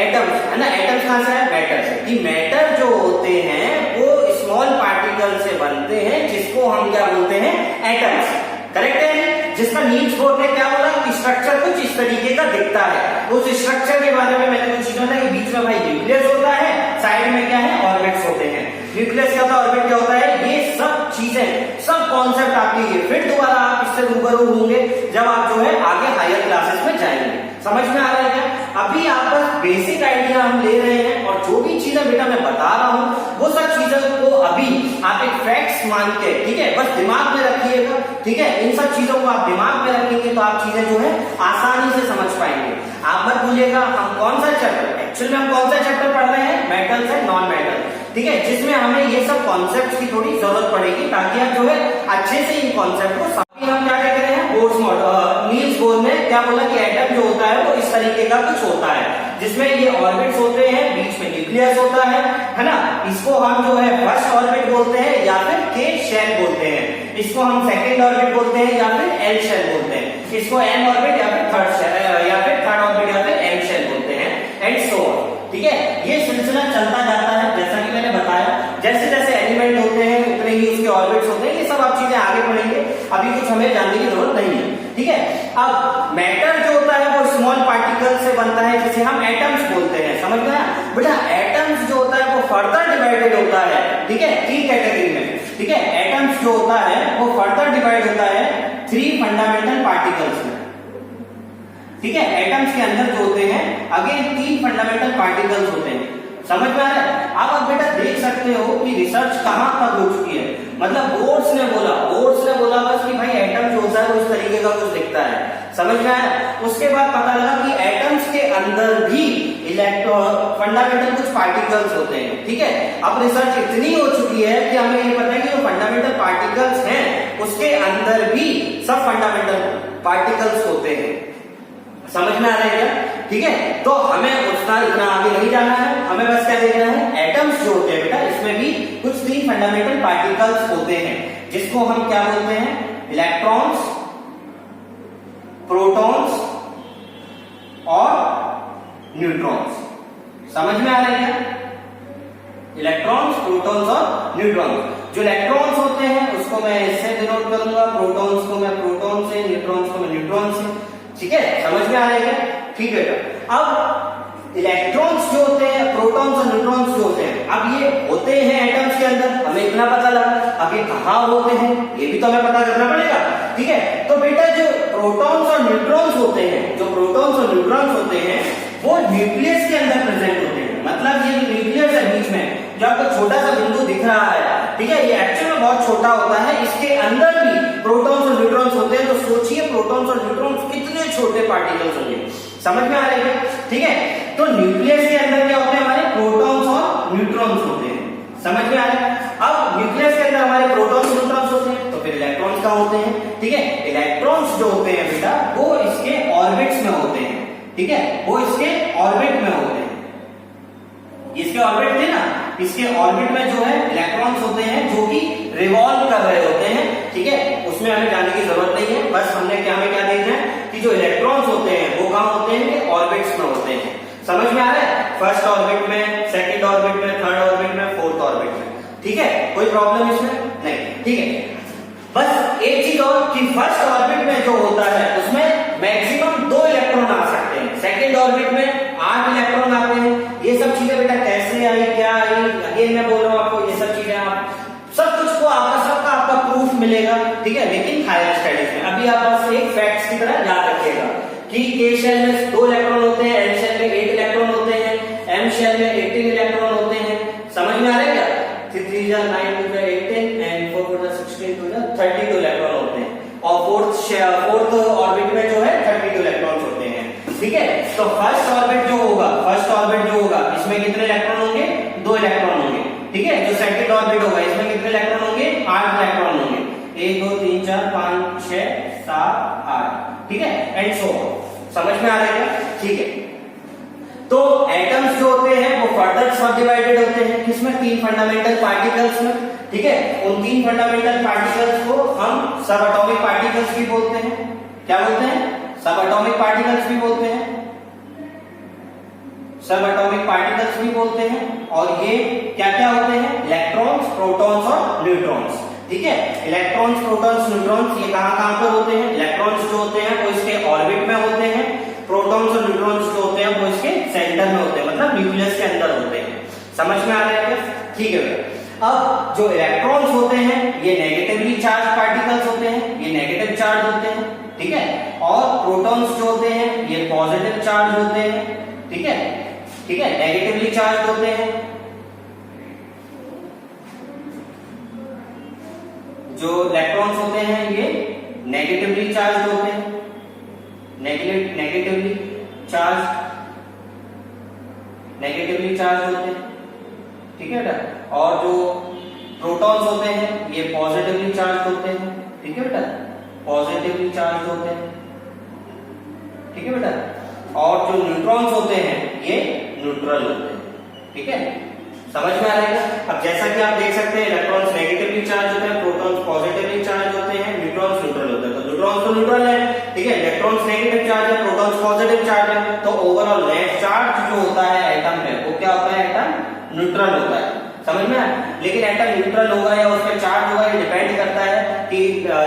एटम्स है ना, एटम्स कहां से है, मैटर से, कि मैटर जो होते हैं वो स्मॉल पार्टिकल से बनते हैं जिसको हम क्या बोलते हैं, एटम्स। करेक्ट है? जिसका नील्स बोर ने क्या बोला कि स्ट्रक्चर कुछ इस तरीके का दिखता है। उस स्ट्रक्चर के बारे में मैंने कुछ चीजों बताया कि बीच में भाई न्यूक्लियस होता है, साइड में क्या है, ऑर्बिट्स होते हैं। न्यूक्लियस क्या होता है, ऑर्बिट क्या होता है, ये सब चीजें, सब कॉन्सेप्ट आपके लिए फिर दोबारा आप इससे रूबरू होंगे जब आप जो है आगे हायर क्लासेस में जाएंगे। समझ में आ रहा है क्या? अभी आप बस बेसिक आइडिया हम ले रहे हैं, और जो भी चीजें बेटा मैं बता रहा हूं वो सब चीजों को अभी आप एक फैक्ट्स मान के, ठीक है, बस दिमाग में रखिएगा। ठीक है, इन सब चीजों को आप दिमाग में रखेंगे तो आप चीजें जो है आसानी से समझ पाएंगे। आप मत भूलिएगा हम कौन सा चैप्टर, एक्चुअली हम कौन सा चैप्टर पढ़ रहे हैं, मेटल्स एंड नॉन मेटल। ठीक है, जिसमें हमें ये सब कॉन्सेप्ट्स की थोड़ी जरूरत पड़ेगी ताकि आप जो है अच्छे से इन कॉन्सेप्ट को समझें। हम क्या कह रहे हैं, बोर्स मॉडल, नील्स बोर ने क्या बोला कि एटम जो होता है वो इस तरीके का कुछ होता है जिसमें ये ऑर्बिट्स होते हैं, बीच में न्यूक्लियस होता है ना। इसको हम जो है फर्स्ट ऑर्बिट बोलते हैं या फिर के शेल बोलते हैं, इसको हम सेकंड ऑर्बिट बोलते हैं या फिर एल शेल बोलते हैं, इसको एन ऑर्बिट या फिर थर्ड शेल या फिर थर्ड ऑर्बिट या फिर एम शेल बोलते हैं, एंड सो ऑन। ठीक है, ये सिलसिला चलता जाता है जैसा कि मैंने बताया। जैसे जैसे एलिमेंट होते हैं उतने ही उसके ऑर्बिट्स होते हैं, ये सब आप चीजें आगे पढ़ेंगे, अभी कुछ हमें जानने की जरूरत नहीं है। ठीक है, अब मैटर जो होता है वो स्मॉल पार्टिकल से बनता है जिसे हम एटम्स बोलते हैं। समझ में आया बेटा? एटम्स जो होता है वो फर्दर डिवाइडेड होता है, ठीक है, 3 कैटेगरी में। ठीक है, एटम्स जो होता है वो फर्दर डिवाइड होता है 3 फंडामेंटल पार्टिकल्स में। ठीक है, एटम्स के अंदर जो होते हैं अगेन 3 फंडामेंटल पार्टिकल्स होते हैं। समझ में आ रहा है? आप बेटा देख सकते हो कि रिसर्च कहां तक हो चुकी है। मतलब बोर्ड्स ने बोला बस कि भाई एटम जो होता है उस तरीके का कुछ दिखता है। समझ में आया? उसके बाद पता लगा कि एटम्स के अंदर भी इलेक्ट्रॉन फंडामेंटल कुछ पार्टिकल्स होते हैं। ठीक है, अब रिसर्च इतनी हो चुकी है कि हमें ये पता है कि जो फंडामेंटल पार्टिकल्स हैं उसके अंदर भी सब फंडामेंटल पार्टिकल्स होते हैं। समझ में आ रहा है क्या? ठीक है, तो हमें उतना इतना आगे नहीं जाना है, हमें बस क्या देखना है, एटम्स जो होते हैं बेटा इसमें भी कुछ 3 फंडामेंटल पार्टिकल्स होते हैं जिसको हम क्या बोलते हैं, इलेक्ट्रॉन्स, प्रोटॉन्स और न्यूट्रॉन्स। समझ में आ रहा है क्या? इलेक्ट्रॉन्स, प्रोटॉन्स और न्यूट्रॉन्स। जो इलेक्ट्रॉन्स होते हैं उसको मैं इससे डिनोट करूंगा, प्रोटॉन्स को मैं प्रोटॉन से, न्यूट्रॉन्स को मैं न्यूट्रॉन से। ठीक है, समझ में आ रहा है क्या? ठीक है, अब इलेक्ट्रॉन्स जो होते हैं, न्यूट्रॉन्स जो होते हैं, अब ये होते हैं एटम्स के अंदर, हमें इतना पता लगा। अब ये कहाँ होते हैं ये भी तो हमें पता करना पड़ेगा, ठीक है। तो बेटा जो प्रोटॉन्स और न्यूट्रॉन्स होते हैं, जो प्रोटॉन्स और न्यूट्रॉन्स होते हैं वो न्यूक्लियस के अंदर प्रेजेंट होते हैं। मतलब ये न्यूक्लियस है बीच में, जो आपको छोटा सा बिंदु दिख रहा है, ठीक है, ये एक्चुअल में बहुत छोटा होता है। इसके अंदर भी प्रोटॉन्स और न्यूट्रॉन्स होते हैं। तो सोचिए प्रोटॉन्स और न्यूट्रॉन्स कितने छोटे पार्टिकल्स होंगे, समझ में आ रही है, ठीक है। तो न्यूक्लियस के अंदर क्या होते हैं, हमारे प्रोटॉन्स और न्यूट्रॉन्स होते हैं, समझ में आ रहा है। अब न्यूक्लियस के अंदर हमारे प्रोटॉन्स और न्यूट्रॉन्स होते हैं, तो फिर इलेक्ट्रॉन्स कहाँ होते हैं, ठीक है। इलेक्ट्रॉन्स जो होते हैं बेटा वो इसके ऑर्बिट्स में होते हैं, ठीक है, वो इसके ऑर्बिट में होते हैं। इसके ऑर्बिट थे ना, इसके ऑर्बिट में जो है इलेक्ट्रॉन्स होते हैं जो कि रिवॉल्व कर रहे होते हैं, ठीक है। उसमें हमें जाने की जरूरत नहीं है, बस हमें क्या देखना है कि जो इलेक्ट्रॉन्स होते हैं वो कहाँ होते हैं, कि ऑर्बिट्स में होते हैं। समझ में आ रहा है, फर्स्ट ऑर्बिट में, सेकंड ऑर्बिट में, थर्ड ऑर्बिट में, फोर्थ ऑर्बिट में, ठीक है। कोई प्रॉब्लम इसमें नहीं, ठीक है। बस एक चीज और कि फर्स्ट ऑर्बिट में जो होता है उसमें मैक्सिमम 2 इलेक्ट्रॉन आ सकते हैं, सेकंड ऑर्बिट में 8 इलेक्ट्रॉन आते हैं। ये सब चीजें बेटा कैसे आई, क्या आई, अगेन मैं बोल रहा हूँ आपको, ये सब चीजें आप सब कुछ को आपका प्रूफ मिलेगा, ठीक है, लेकिन हायर स्टडीज में। अभी आप बस एक फैक्ट्स की तरह याद रखिएगा कि के शेल में 2 इलेक्ट्रॉन होते हैं, एल शेल में 8 इलेक्ट्रॉन होते हैं, एम शेल में 18 इलेक्ट्रॉन होते हैं। समझ में आ रहा है क्या, 3 जा 9 2 जा 18 एंड 4 4 जा 16 2 जा 32 इलेक्ट्रॉन होते हैं। और फोर्थ ऑर्बिट में जो है 32 इलेक्ट्रॉन्स होते हैं, ठीक है। तो फर्स्ट ऑर्बिट जो होगा इसमें कितने इलेक्ट्रॉन होंगे, 2 इलेक्ट्रॉन होंगे, ठीक है। जो सेकंड ऑर्बिट होगा इसमें कितने इलेक्ट्रॉन होंगे, 8 इलेक्ट्रॉन होंगे, 1 2 3 4 5 6 7 8, ठीक है, एंड सो समझ में आ रहा है, ठीक है। तो एटम्स जो होते हैं वो फर्दर सब डिवाइडेड होते हैं किसमें, 3 फंडामेंटल पार्टिकल्स में, ठीक है। उन 3 फंडामेंटल पार्टिकल्स को हम सब एटॉमिक पार्टिकल्स भी बोलते हैं। क्या बोलते हैं, सब एटॉमिक पार्टिकल्स भी बोलते हैं, सब एटॉमिक पार्टिकल्स भी बोलते हैं। और ये क्या क्या होते हैं, इलेक्ट्रॉन्स, प्रोटॉन्स और न्यूट्रॉन्स, ठीक है। इलेक्ट्रॉन्स, प्रोटॉन्स, न्यूट्रॉन्स ये कहां पर होते हैं, इलेक्ट्रॉन्स जो होते हैं वो इसके ऑर्बिट में होते हैं, प्रोटॉन्स और न्यूट्रॉन्स जो होते हैं वो इसके सेंटर में होते हैं, मतलब न्यूक्लियस के अंदर होते हैं। समझ में आ रहा है क्या, ठीक है। अब जो इलेक्ट्रॉन्स होते हैं ये नेगेटिवली चार्ज पार्टिकल्स होते हैं, ये नेगेटिव चार्ज होते हैं, ठीक है। और प्रोटॉन्स जो होते हैं ये पॉजिटिव चार्ज होते हैं, ठीक है, ठीक है, नेगेटिवली चार्ज होते हैं। जो इलेक्ट्रॉन्स होते हैं ये नेगेटिवली चार्ज होते हैं, नेगेटिवली चार्ज होते हैं, ठीक है बेटा। और जो प्रोटॉन्स होते हैं ये पॉजिटिवली चार्ज होते हैं, ठीक है बेटा, पॉजिटिवली चार्ज होते हैं, ठीक है बेटा। और जो न्यूट्रॉन्स होते हैं ये न्यूट्रल होते हैं, ठीक है। समझ में आ रहा है। अब जैसा कि आप देख सकते हैं इलेक्ट्रॉन्स नेगेटिवली चार्ज होते हैं, प्रोटॉन्स पॉजिटिवली चार्ज होते हैं, न्यूट्रॉन्स न्यूट्रल होते हैं। तो न्यूट्रॉन्स तो न्यूट्रल है, ठीक है, इलेक्ट्रॉन्स नेगेटिव चार्ज है, प्रोटॉन्स पॉजिटिव चार्ज है। तो ओवरऑल नेट चार्ज जो होता है एटम में वो क्या होता है, एटम न्यूट्रल होता है। समझ में आया। लेकिन एटम न्यूट्रल होगा या उसमें चार्ज होगा ये डिपेंड करता है कि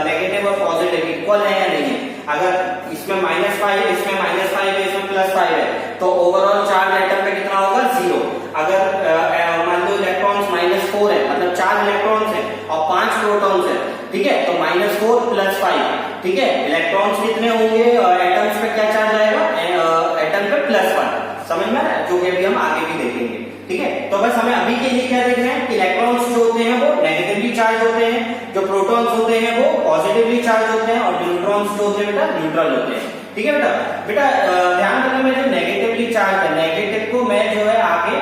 नेगेटिव और पॉजिटिव इक्वल है या नहीं है। अगर इसमें -5 है, इसमें -5 है, इसमें +5 है, तो ओवरऑल चार्ज एटम में कितना होगा, 0। अगर मान लो इलेक्ट्रॉन्स -4 है, मतलब 4 इलेक्ट्रॉन्स है और 5 प्रोटॉन्स है, ठीक है, तो -4 + 5, ठीक है। इलेक्ट्रॉन्स कितने होंगे, एटम्स पे क्या चार्ज आएगा, एटम पे +1। समझ में आया, जो कि अभी हम आगे भी देखेंगे, ठीक है। तो बस हमें अभी के लिए क्या देखना है कि इलेक्ट्रॉन्स जो होते हैं वो नेगेटिवली चार्ज होते हैं, जो प्रोटॉन्स होते हैं वो पॉजिटिवली चार्ज होते हैं, और जो न्यूट्रॉन्स जो होते हैं बेटा न्यूट्रल होते हैं, ठीक है बेटा। बेटा ध्यान रखना, मैं जो नेगेटिवली चार्ज है, नेगेटिव को मैं जो है आगे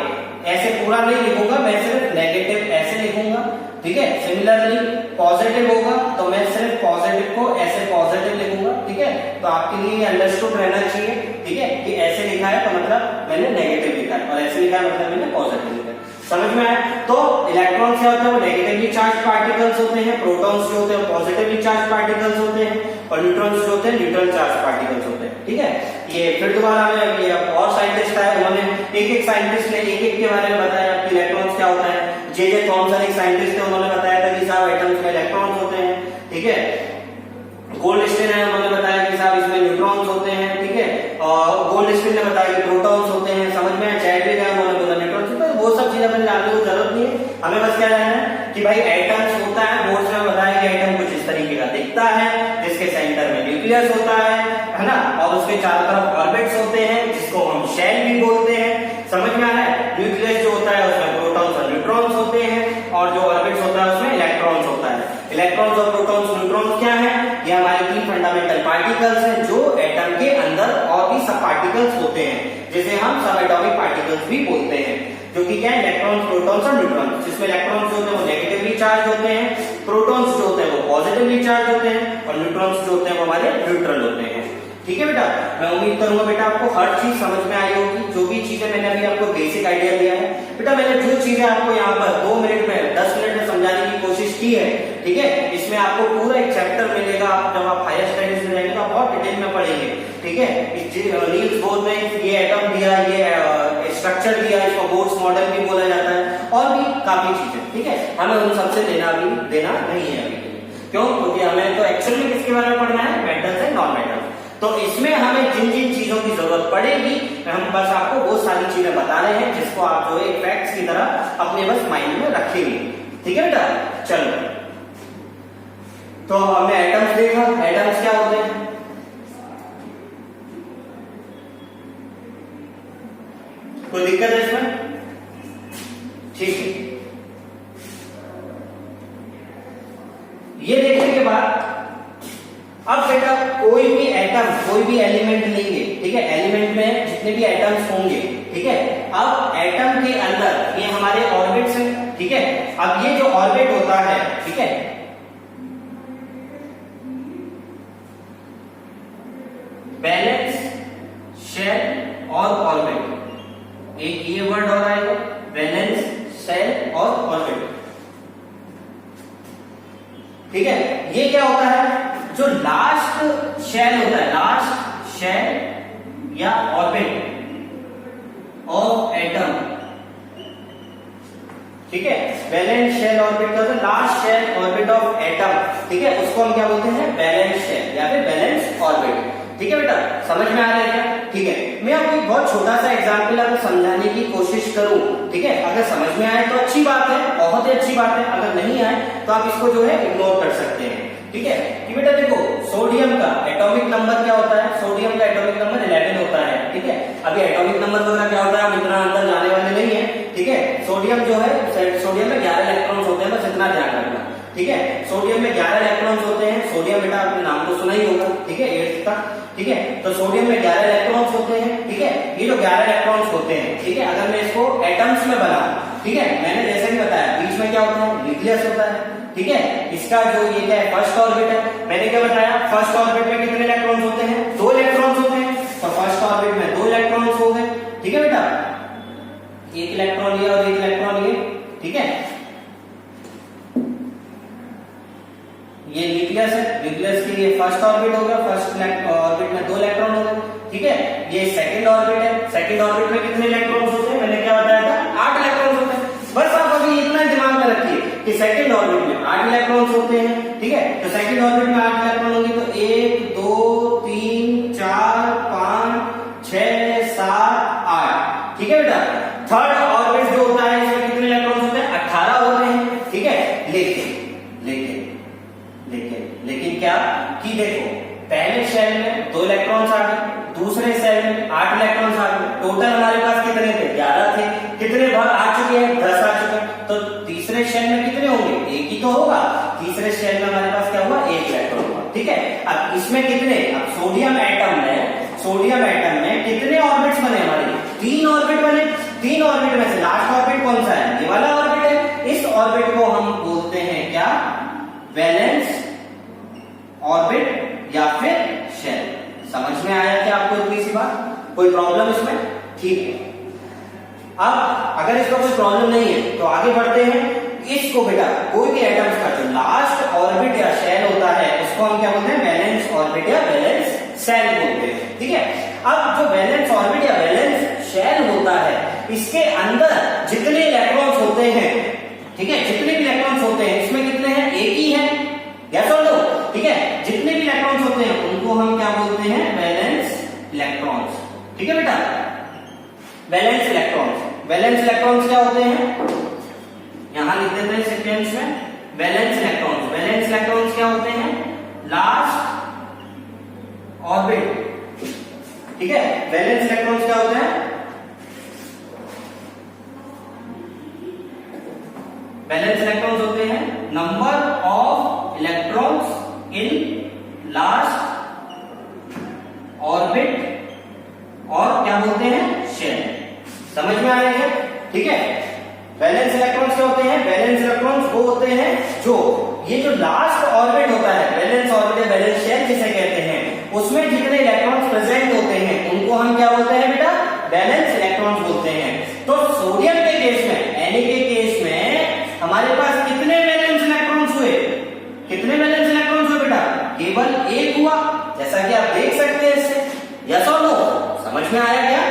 ऐसे पूरा नहीं लिखूंगा, मैं सिर्फ नेगेटिव ऐसे लिखूंगा, ठीक है। सिमिलरली पॉजिटिव होगा तो मैं सिर्फ पॉजिटिव को ऐसे पॉजिटिव लिखूंगा, ठीक है। तो आपके लिए अंडरस्टूड रहना चाहिए, ठीक है, कि ऐसे लिखा है तो मतलब मैंने नेगेटिव लिखा है, और ऐसे लिखा है मतलब मैंने पॉजिटिव लिखा है। समझ में आया। तो इलेक्ट्रॉन्स क्या होते हैं, वो नेगेटिवली चार्ज पार्टिकल्स होते हैं, प्रोटॉन्स जो होते हैं पॉजिटिवली चार्ज पार्टिकल्स होते हैं, और न्यूट्रॉन्स जो होते हैं न्यूट्रल चार्ज पार्टिकल्स होते हैं, ठीक है। ये फिर दोबारा में ये और साइंटिस्ट आए, उन्होंने एक साइंटिस्ट ने एक के बारे में बताया कि इलेक्ट्रॉन्स क्या होता है। जे थॉमसन एक साइंटिस्ट थे, उन्होंने बताया था कि साहब एटम्स में इलेक्ट्रॉन्स होते हैं, ठीक है। गोल्डस्टीन है, उन्होंने बताया कि साहब इसमें न्यूट्रॉन्स होते हैं, ठीक है। और गोल्डस्टीन ने बताया कि प्रोटॉन्स होते हैं। समझ में, चैडविक है, उन्होंने बोला न्यूट्रॉन्स होते हैं। वो चीज अपने जानने की जरूरत नहीं है, हमें बस क्या जानना है कि भाई एटम्स होता है, बोर्ड्स में बताया कि एटम कुछ इस तरीके का दिखता है, जिसके सेंटर में न्यूक्लियस होता है ना, और उसके चारों तरफ ऑर्बिट्स होते हैं जिसको हम शेल भी बोलते हैं। समझ में आ रहा है? न्यूक्लियस जो होता है उसमें प्रोटॉन्स और न्यूट्रॉन्स होते हैं, और जो ऑर्बिट्स होता है उसमें इलेक्ट्रॉन्स होता है। इलेक्ट्रॉन्स और प्रोटॉन्स न्यूट्रॉन्स क्या है? ये हमारे 3 फंडामेंटल पार्टिकल्स हैं जो एटम के अंदर और भी सब पार्टिकल्स होते हैं, जिसे हम सब एटॉमिक पार्टिकल्स भी बोलते हैं, जो कि क्या है? इलेक्ट्रॉन्स, प्रोटॉन्स और न्यूट्रॉन्स। जिसमें इलेक्ट्रॉन्स जो होते हैं वो नेगेटिवली चार्ज होते हैं, प्रोटॉन्स जो होते हैं वो पॉजिटिवली चार्ज होते हैं, और न्यूट्रॉन्स जो होते हैं वो हमारे न्यूट्रल होते हैं। ठीक है बेटा, मैं उम्मीद करूंगा बेटा आपको हर चीज समझ में आई होगी। जो भी चीजें मैंने अभी आपको बेसिक आइडिया दिया है बेटा, मैंने जो चीजें आपको यहाँ पर 2 मिनट में 10 मिनट में समझाने की कोशिश की है, ठीक है, इसमें आपको पूरा एक चैप्टर मिलेगा। आप जब आप हायर स्टडीज में जाएंगे तो आप बहुत डिटेल में पढ़ेंगे। ठीक है, नील्स बोर ने ये एटम दिया, ये स्ट्रक्चर दिया, इसको बोर्स मॉडल भी बोला जाता है, और भी काफी चीजें। ठीक है, हमें उन सबसे देना नहीं है अभी। क्यों? क्योंकि हमें तो एक्चुअल में किसके बारे में पढ़ना है? Metals and non metals. तो इसमें हमें जिन जिन चीजों की जरूरत पड़ेगी, हम बस आपको वो सारी चीजें बता रहे हैं, जिसको आप जो है फैक्ट्स की तरह अपने बस माइंड में रखेंगे। ठीक है बेटा, चलो। तो हमने एटम्स देखा, एटम्स क्या होते हैं? कोई दिक्कत है इसमें? ठीक है, ये देखने के बाद अब बेटा कोई भी एटम, कोई भी एलिमेंट लेंगे, ठीक है, एलिमेंट में जितने भी एटम्स होंगे, ठीक है, अब एटम के अंदर ये हमारे ऑर्बिट्स हैं, ठीक है। अब ये जो ऑर्बिट होता है, ठीक है, बैलेंस, शेल और ऑर्बिट, एक ये वर्ड और आएगा, बैलेंस, शेल और ऑर्बिट। ठीक है, ये क्या होता है? जो लास्ट शेल होता है, लास्ट शेल या ऑर्बिट ऑफ एटम, ठीक है, बैलेंस शेल ऑर्बिट का last shell orbit of atom, ठीक है, उसको हम क्या बोलते हैं? बैलेंस शेल या फिर बैलेंस ऑर्बिट। ठीक है बेटा, समझ में आ रहा है क्या? ठीक है, मैं आपको एक बहुत छोटा सा एग्जांपल अगर समझाने की कोशिश करूं, ठीक है, अगर समझ में आए तो अच्छी बात है, बहुत ही अच्छी बात है, अगर नहीं आए तो आप इसको जो है इग्नोर कर सकते हैं। ठीक है, कि बेटा देखो, सोडियम का एटॉमिक नंबर क्या होता है? सोडियम का एटॉमिक नंबर 11 होता है। ठीक है, अभी एटॉमिक नंबर वगैरह क्या होता है हम इतना अंदर जाने वाले नहीं है। ठीक है, सोडियम जो है, सोडियम में 11 इलेक्ट्रॉन्स होते हैं, बस इतना ध्यान रखना। ठीक है, सोडियम में 11 इलेक्ट्रॉन्स होते हैं। सोडियम बेटा आपने नाम तो सुना ही होगा, ठीक है, 8th का। ठीक है, तो सोडियम में 11 इलेक्ट्रॉन्स होते हैं। ठीक है, ये जो 11 इलेक्ट्रॉन्स होते हैं, ठीक है, अगर मैं इसको एटम्स में बनाऊं, ठीक है, मैंने जैसे भी बताया बीच में क्या होता है? न्यूक्लियस होता है। ठीक है, इसका जो ये क्या है? फर्स्ट ऑर्बिट है। मैंने क्या बताया? फर्स्ट ऑर्बिट में कितने इलेक्ट्रॉन्स होते हैं? 2 इलेक्ट्रॉन्स होते हैं। तो फर्स्ट ऑर्बिट में 2 इलेक्ट्रॉन्स हो गए। ठीक है बेटा, एक इलेक्ट्रॉन लिया और एक इलेक्ट्रॉन लिए। ठीक है, ये न्यूक्लियस है, न्यूक्लियस के लिए फर्स्ट ऑर्बिट होगा, फर्स्ट ऑर्बिट में 2 इलेक्ट्रॉन होंगे। ठीक है, ये सेकंड ऑर्बिट है। सेकंड ऑर्बिट में कितने इलेक्ट्रॉन्स होते हैं? मैंने क्या बताया था? 8 इलेक्ट्रॉन्स होते हैं। बस आप अभी इतना दिमाग में रखिए कि सेकंड ऑर्बिट में 8 इलेक्ट्रॉन्स होते हैं। ठीक है, तो सेकंड ऑर्बिट में 8 इलेक्ट्रॉन होंगे, तो 1 2 3 4 5 6 7 8। ठीक है बेटा, थर्ड ऑर्बिट जो होता है इसमें कितने इलेक्ट्रॉन्स होते हैं? 18 होते हैं। ठीक है, लेकिन क्या कि देखो, पहले शेल में 2 इलेक्ट्रॉन्स आ गए, दूसरे शेल में 8 इलेक्ट्रॉन्स आ गए, टोटल हमारे पास कितने थे? 11 थे। कितने भाग आ चुके हैं? 10 आ चुके हैं। तो तीसरे शेल में कितने होंगे? एक ही तो होगा। तीसरे शेल में हमारे पास क्या हुआ? 1 इलेक्ट्रॉन हुआ। ठीक है, अब इसमें कितने? अब सोडियम एटम में कितने ऑर्बिट्स बने? हमारे 3 ऑर्बिट बने। 3 ऑर्बिट में से लास्ट ऑर्बिट कौन सा है? ये वाला ऑर्बिट है। इस ऑर्बिट को हम बोलते हैं क्या? वैलेंस ऑर्बिट या फिर शेल। समझ में आया क्या आपको इतनी सी बात? कोई प्रॉब्लम इसमें? ठीक है, अब अगर इसका कोई प्रॉब्लम नहीं है तो आगे बढ़ते हैं। इसको बेटा कोई भी एटम्स का जो लास्ट ऑर्बिट या शेल होता है उसको हम क्या बोलते हैं? वैलेंस ऑर्बिट या वैलेंस शेल बोलते हैं। ठीक है, अब जो वैलेंस ऑर्बिट या वैलेंस शेल होता है, इसके अंदर जितने इलेक्ट्रॉन्स होते हैं, ठीक है, जितने भी इलेक्ट्रॉन्स होते हैं, इसमें कितने हैं? एक ही है। यस और नो? ठीक है, जितने भी इलेक्ट्रॉन्स होते हैं उनको हम क्या बोलते हैं? Valence electrons. ठीक है बेटा, वैलेंस इलेक्ट्रॉन्स। वैलेंस इलेक्ट्रॉन्स क्या होते हैं, यहां लिख देते हैं सीक्वेंस में वैलेंस इलेक्ट्रॉन्स। वैलेंस इलेक्ट्रॉन्स क्या होते हैं, लास्ट ऑर्बिट, ठीक है। वैलेंस इलेक्ट्रॉन्स क्या होते हैं, वैलेंस इलेक्ट्रॉन्स होते हैं number of electrons in last orbit और क्या बोलते हैं, शेल। समझ में आ रहा है, ठीक है। वैलेंस इलेक्ट्रॉन्स क्या होते हैं, वैलेंस इलेक्ट्रॉन्स वो होते हैं जो ये जो लास्ट ऑर्बिट होता है, वैलेंस ऑर्बिट या वैलेंस शेल जिसे कहते हैं, उसमें जितने इलेक्ट्रॉन्स प्रेजेंट होते हैं उनको हम क्या बोलते हैं बेटा, वैलेंस इलेक्ट्रॉन्स बोलते हैं। तो सोडियम के केस में, Na के केस में हमारे पास कितने वैलेंस इलेक्ट्रॉन्स हुए, कितने वैलेंस इलेक्ट्रॉन्स हुए बेटा, केवल एक हुआ, जैसा कि आप देख सकते हैं इससे। यस और नो, समझ में आया क्या,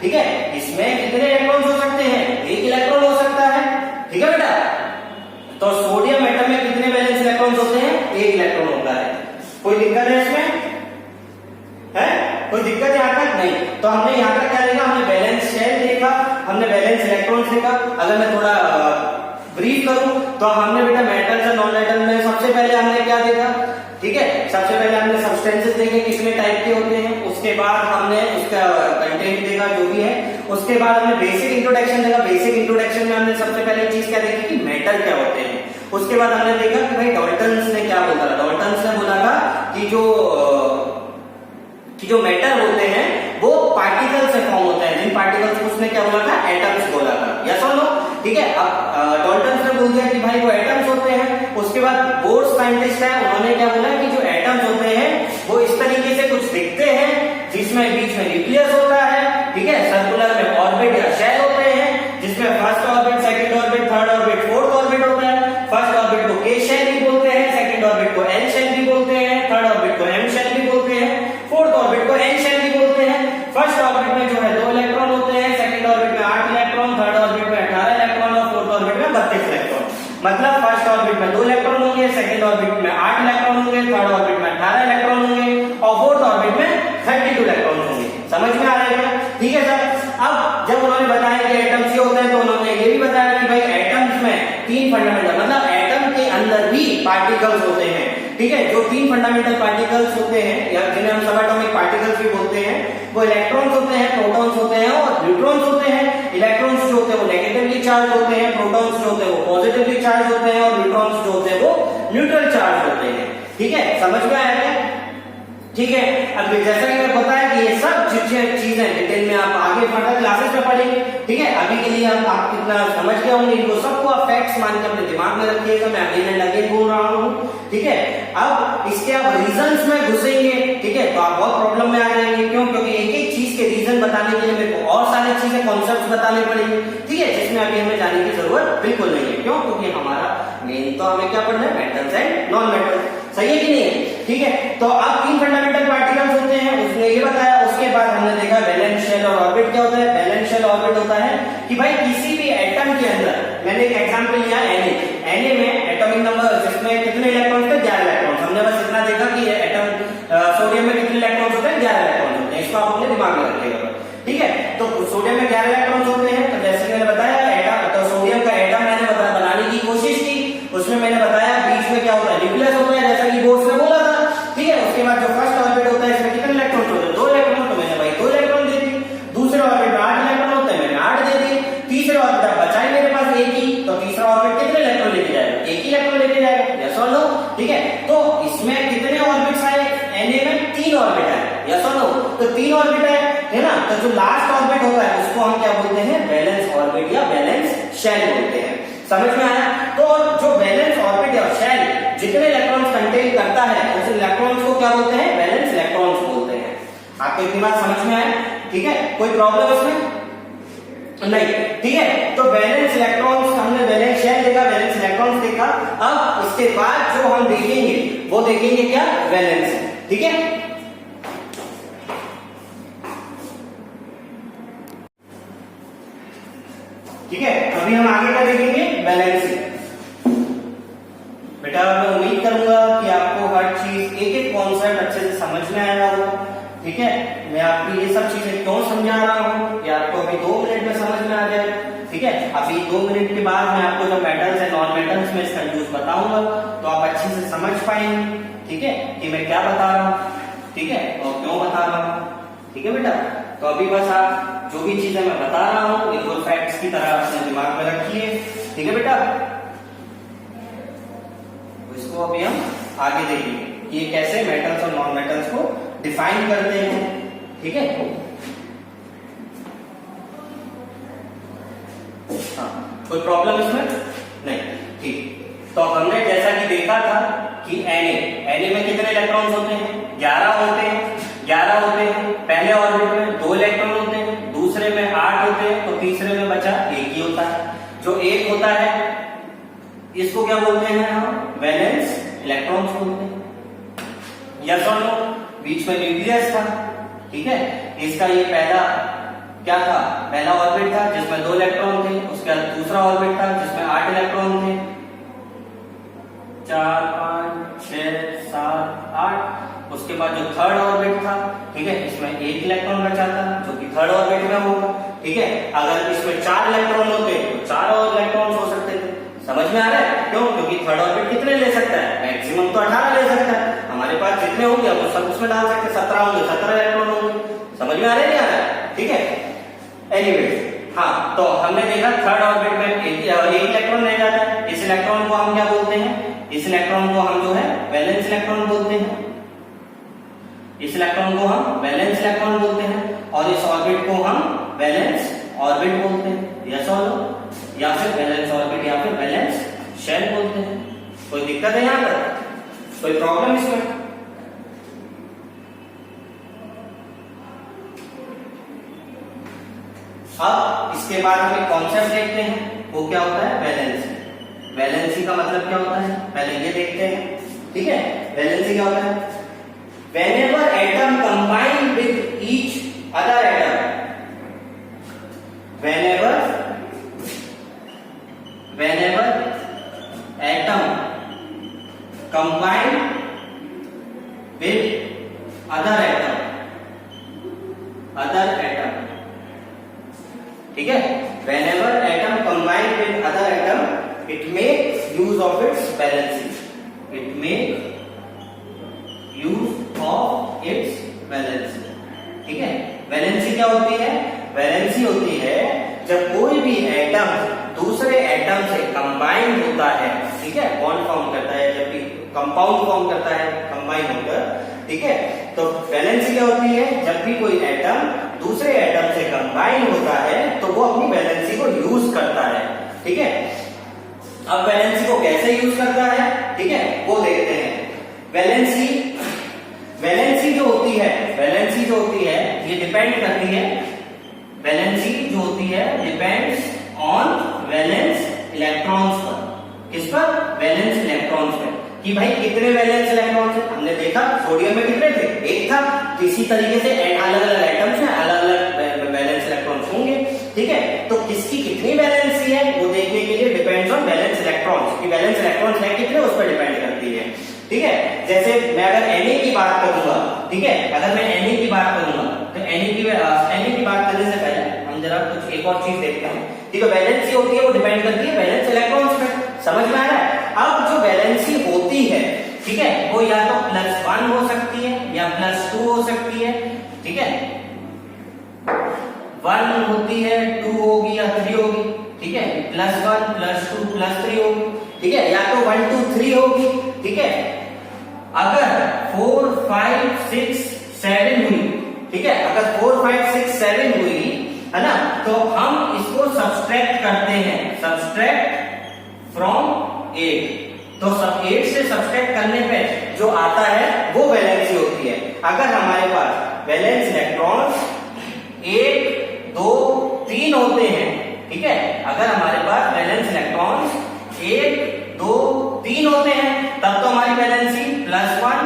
ठीक है। इसमें कितने इलेक्ट्रॉन्स हो सकते हैं, एक इलेक्ट्रॉन हो सकता है, ठीक है बेटा। तो सोडियम एटम में कितने वैलेंस इलेक्ट्रॉन्स होते हैं, एक इलेक्ट्रॉन होता है। कोई दिक्कत है इसमें, है कोई दिक्कत यहां तक नहीं। तो हमने यहां तक क्या देखा, हमने वैलेंस शेल देखा, हमने वैलेंस इलेक्ट्रॉन्स देखा। अगर मैं थोड़ा ब्रीफ करूं तो हमने बेटा मेटल्स और नॉन मेटल में सबसे पहले हमने क्या देखा, ठीक है। सबसे पहले हमने सब्सटेंसेस देखे कितने टाइप के होते हैं, उसके बाद हमने उसका कंटेंट देखा जो भी है, उसके बाद हमने बेसिक इंट्रोडक्शन देखा। बेसिक इंट्रोडक्शन में हमने सबसे पहले चीज क्या देखी कि मेटल क्या होते हैं। उसके बाद हमने देखा कि भाई डाल्टन्स ने क्या बोला था, डाल्टन्स ने बोला था कि जो मेटल होते हैं वो पार्टिकल से फॉर्म होते हैं, जिन पार्टिकल्स को उसने क्या बोला था, एटम्स बोला था। यस और नो, ठीक है। अब डाल्टन्स ने बोल दिया कि भाई वो एटम्स होते हैं। उसके बाद बोर्ड साइंटिस्ट है, उन्होंने क्या बोला कि जो एटम्स होते हैं वो इस तरीके से कुछ दिखते हैं, जिसमें बीच में न्यूक्लियस होता है, ठीक है। सर्कुलर में ऑर्बिट या शेल होते हैं, जिसमें first orbit, second orbit, third orbit, fourth orbit होता है। फर्स्ट ऑर्बिट को के शेल भी बोलते हैं, सेकंड ऑर्बिट को एल शेल भी बोलते हैं, थर्ड ऑर्बिट को एम शेल भी बोलते हैं, फोर्थ ऑर्बिट को एन शेल भी बोलते हैं। फर्स्ट ऑर्बिट में जो है 2 इलेक्ट्रॉन होते हैं, सेकंड ऑर्बिट में 8 इलेक्ट्रॉन, थर्ड ऑर्बिट में 18 इलेक्ट्रॉन और फोर्थ ऑर्बिट में 32 इलेक्ट्रॉन। मतलब फर्स्ट ऑर्बिट में 2 इलेक्ट्रॉन होंगे, सेकंड ऑर्बिट में 8 इलेक्ट्रॉन होंगे, थर्ड ऑर्बिट में 18 इलेक्ट्रॉन होंगे और फोर्थ ऑर्बिट में 32 इलेक्ट्रॉन होंगे। समझ में आ रहा है क्या, ठीक है सर। अब जब उन्होंने बताया कि एटम्स ये होते हैं, तो उन्होंने ये भी बताया कि भाई एटम्स में 3 फंडामेंटल, मतलब एटम के अंदर भी पार्टिकल्स होते हैं, ठीक है। जो 3 फंडामेंटल पार्टिकल्स होते हैं या जिन्हें हम सबएटॉमिक पार्टिकल्स भी बोलते हैं, वो इलेक्ट्रॉन्स होते हैं, प्रोटॉन्स होते हैं और न्यूट्रॉन्स होते हैं। इलेक्ट्रॉन्स जो होते हैं वो नेगेटिवली चार्ज होते हैं, प्रोटॉन्स जो होते हैं वो पॉजिटिवली चार्ज होते हैं और न्यूट्रॉन्स जो होते हैं वो न्यूट्रल चार्ज होते हैं, ठीक है। समझ में आया क्या, ठीक है। अब जैसा कि मैंने बताया कि ये सब चीजें डिटेल में आप आगे फर्दर क्लासेस में पढ़ेंगे, ठीक है। अभी के लिए आप कितना समझ गए होंगे, इनको सबको आप फैक्ट्स मान के अपने दिमाग में रखिएगा। मैं अगेन एंड अगेन बोल रहा हूँ, ठीक है। अब इसके आप रीजंस में घुसेंगे, ठीक है, तो आप बहुत प्रॉब्लम में आ जाएंगे। क्यों, क्योंकि एक एक चीज के रीजन बताने के लिए मेरे को और सारी चीजें कॉन्सेप्ट बताने पड़ेंगे, ठीक है, जिसमें अभी हमें जाने की जरूरत बिल्कुल नहीं है। क्यों, क्योंकि हमारा मेन तो हमें क्या पढ़ना है, मेटल्स एंड नॉन मेटल्स। सही है कि नहीं है, ठीक है। तो अब 3 फंडामेंटल पार्टिकल्स होते हैं, उसने ये बताया। उसके बाद हमने देखा वैलेंस शेल और ऑर्बिट क्या होता है। वैलेंस शेल ऑर्बिट होता है कि भाई किसी भी एटम के अंदर, मैंने एक एग्जांपल लिया Na में एटॉमिक नंबर जिसमें कितने इलेक्ट्रॉन्स थे, 11 इलेक्ट्रॉन्स। हमने बस इतना देखा कि एटम सोडियम में कितने इलेक्ट्रॉन्स होते हैं, 11 इलेक्ट्रॉन्स होते हैं। इसको आप अपने दिमाग में रखिएगा, ठीक है। तो सोडियम में 11 इलेक्ट्रॉन्स होते हैं। तो जैसे मैंने बताया तो सोडियम का एटम मैंने बनाने की कोशिश की, उसमें मैंने बताया बीच में क्या होता है, न्यूक्लियस होता है, जैसा कि बोर्ड में बोला था, ठीक है। उसके बाद जो फर्स्ट ऑर्बिट होता है, इसमें कितने इलेक्ट्रॉन होते हैं, 2 इलेक्ट्रॉन। तो मैंने भाई 2 इलेक्ट्रॉन दे दी। दूसरे ऑर्बिट में 8 इलेक्ट्रॉन होते हैं, मैंने 8 दे दी। तीसरे ऑर्बिट बचा ही मेरे पास एक ही, तो तीसरा ऑर्बिट कितने इलेक्ट्रॉन लेके जाएगा, एक ही इलेक्ट्रॉन लेके जाएगा। यस और नो, ठीक है। तो इसमें कितने ऑर्बिट्स आए, Na में 3 ऑर्बिट है। यस और नो, तो 3 ऑर्बिट है ना। तो जो लास्ट ऑर्बिट होता है उसको हम क्या बोलते हैं, वैलेंस ऑर्बिट या वैलेंस शेल बोलते हैं। समझ में आया। तो जो वैलेंस ऑर्बिट या शेल जितने इलेक्ट्रॉन्स कंटेन करता है, उस इलेक्ट्रॉन्स को क्या बोलते हैं, वैलेंस इलेक्ट्रॉन्स बोलते हैं। आपको इतनी बात समझ में आया, ठीक है। कोई प्रॉब्लम इसमें नहीं, ठीक है। तो वैलेंस इलेक्ट्रॉन्स हमने वैलेंस शेल देखा, वैलेंस इलेक्ट्रॉन्स देखा। अब इसके बाद जो हम देखेंगे वो देखेंगे क्या, वैलेंस, ठीक है। ठीक है, अभी हम आगे क्या देखेंगे, वैलेंसी। बेटा मैं उम्मीद करूंगा कि आपको हर चीज एक एक कॉन्सेप्ट अच्छे से समझ में आया होगा, ठीक है। मैं आपको ये सब चीजें क्यों समझा रहा हूँ, ये आपको अभी 2 मिनट में समझ में आ जाएगा, ठीक है। अभी 2 मिनट के बाद मैं आपको जो मेटल्स है नॉन मेटल्स में इसका यूज बताऊंगा, तो आप अच्छे से समझ पाएंगे, ठीक है, कि मैं क्या बता रहा हूँ, ठीक है, और क्यों बता रहा हूँ, ठीक है बेटा। तो अभी बस आप जो भी चीजें मैं बता रहा हूँ एक दो फैक्ट्स की तरह अपने दिमाग में रखिए, ठीक है बेटा। इसको अभी हम आगे देखेंगे ये कैसे मेटल्स और नॉन मेटल्स को डिफाइन करते हैं, ठीक है। हाँ, कोई प्रॉब्लम इसमें नहीं, ठीक। तो हमने जैसा कि देखा था कि Na में कितने इलेक्ट्रॉन्स होते हैं, 11 होते हैं, 11 होते हैं। पहले ऑर्बिट में 2 इलेक्ट्रॉन होते हैं, दूसरे में 8 होते हैं, तो तीसरे में बचा 1 ही होता है। जो 1 होता है इसको क्या बोलते हैं हम, वैलेंस इलेक्ट्रॉन्स बोलते हैं। यस और नो, बीच में न्यूक्लियस था, ठीक है। इसका ये पहला क्या था, पहला ऑर्बिट था जिसमें 2 इलेक्ट्रॉन थे, उसके बाद दूसरा ऑर्बिट था जिसमें 8 इलेक्ट्रॉन थे, 4 5 6 7 8। उसके बाद जो थर्ड ऑर्बिट था, ठीक है, इसमें 1 इलेक्ट्रॉन बचा था जो कि थर्ड ऑर्बिट में होगा, ठीक है। अगर इसमें 4 इलेक्ट्रॉन होते तो 4 और इलेक्ट्रॉन हो सकते थे। समझ में आ रहा है क्यों, क्योंकि थर्ड ऑर्बिट कितने ले सकता है, मैक्सिमम तो 18 ले सकता है। हमारे पास जितने होंगे हम सब उसमें डाल सकते हैं, 17 होंगे, 17 इलेक्ट्रॉन होंगे। समझ में आ रहा है नहीं आ रहा है, ठीक है। एनीवेज, हाँ, तो हमने देखा थर्ड ऑर्बिट में 1 इलेक्ट्रॉन रह जाता है। इस इलेक्ट्रॉन को हम क्या बोलते हैं, इस इलेक्ट्रॉन को हम जो है वैलेंस इलेक्ट्रॉन बोलते हैं। इस इलेक्ट्रॉन को हम वैलेंस इलेक्ट्रॉन बोलते हैं और इस ऑर्बिट को हम वैलेंस ऑर्बिट बोलते हैं। यस और नो, या फिर वैलेंस ऑर्बिट या फिर वैलेंस शेल बोलते हैं। कोई दिक्कत है यहां पर, कोई प्रॉब्लम इसमें? अब इसके बाद हम एक कॉन्सेप्ट देखते हैं, वो क्या होता है, वैलेंसी। वैलेंसी का मतलब क्या होता है, पहले ये देखते हैं, ठीक है। वैलेंसी क्या होता है, whenever atom combine with each other atom, whenever atom combine with other atom, ठीक है। whenever atom combine with other atom, it makes use of its valency, it makes use of its valency, ठीक है। वैलेंसी क्या होती है, वैलेंसी होती है जब कोई भी एटम दूसरे एटम से कंबाइन होता है, ठीक है, बॉन्ड फॉर्म करता है, जब भी कंपाउंड फॉर्म करता है कंबाइन होकर, ठीक है। तो वैलेंसी क्या होती है, जब भी कोई एटम दूसरे एटम से कंबाइन होता है तो वो अपनी वैलेंसी को यूज करता है, ठीक है। अब वैलेंसी को कैसे यूज करता है, ठीक है, वो देखते हैं। वैलेंसी जो होती है ये डिपेंड करती है, वैलेंसी जो होती है डिपेंड्स ऑन वैलेंस इलेक्ट्रॉन्स पर। किस पर, वैलेंस इलेक्ट्रॉन्स पर, कि भाई कितने वैलेंस इलेक्ट्रॉन्स है। हमने देखा सोडियम में कितने थे, 1 था। तो इसी तरीके से अलग अलग एटम्स में अलग अलग वैलेंस इलेक्ट्रॉन्स होंगे, ठीक है। तो किसकी कितनी वैलेंसी है वो देखने के लिए डिपेंड्स ऑन वैलेंस इलेक्ट्रॉन्स, कि वैलेंस इलेक्ट्रॉन्स है कितने उस पर डिपेंड करती है, ठीक है। जैसे मैं अगर Na की बात करूंगा, ठीक है, अगर मैं Na की बात करूंगा तो Na की बात करने से पहले हम जरा कुछ एक और चीज देखते हैं, ठीक है। वैलेंसी होती है वो डिपेंड करती है वैलेंस इलेक्ट्रॉन्स पे, समझ में आ रहा है। अब जो वैलेंसी होती है, ठीक है, वो या तो +1 हो सकती है या +2 हो सकती है, ठीक है। 1 होती है, 2 होगी या 3 होगी, ठीक है। +1 +2 +3 होगी, ठीक है, या तो 1 2 3 होगी, ठीक है। अगर 4 5 6 7 हुई, ठीक है, अगर 4 5 6 7 हुई, है ना, तो हम इसको सब्सट्रैक्ट करते हैं, सब्सट्रैक्ट फ्रॉम 8। तो सब 8 से सब्सट्रैक्ट करने पे जो आता है वो वैलेंसी होती है। अगर हमारे पास वैलेंस इलेक्ट्रॉन्स 1 2 3 होते हैं, ठीक है, अगर हमारे पास वैलेंस इलेक्ट्रॉन्स 1 2 3 होते हैं, तब तो हमारी वैलेंसी +1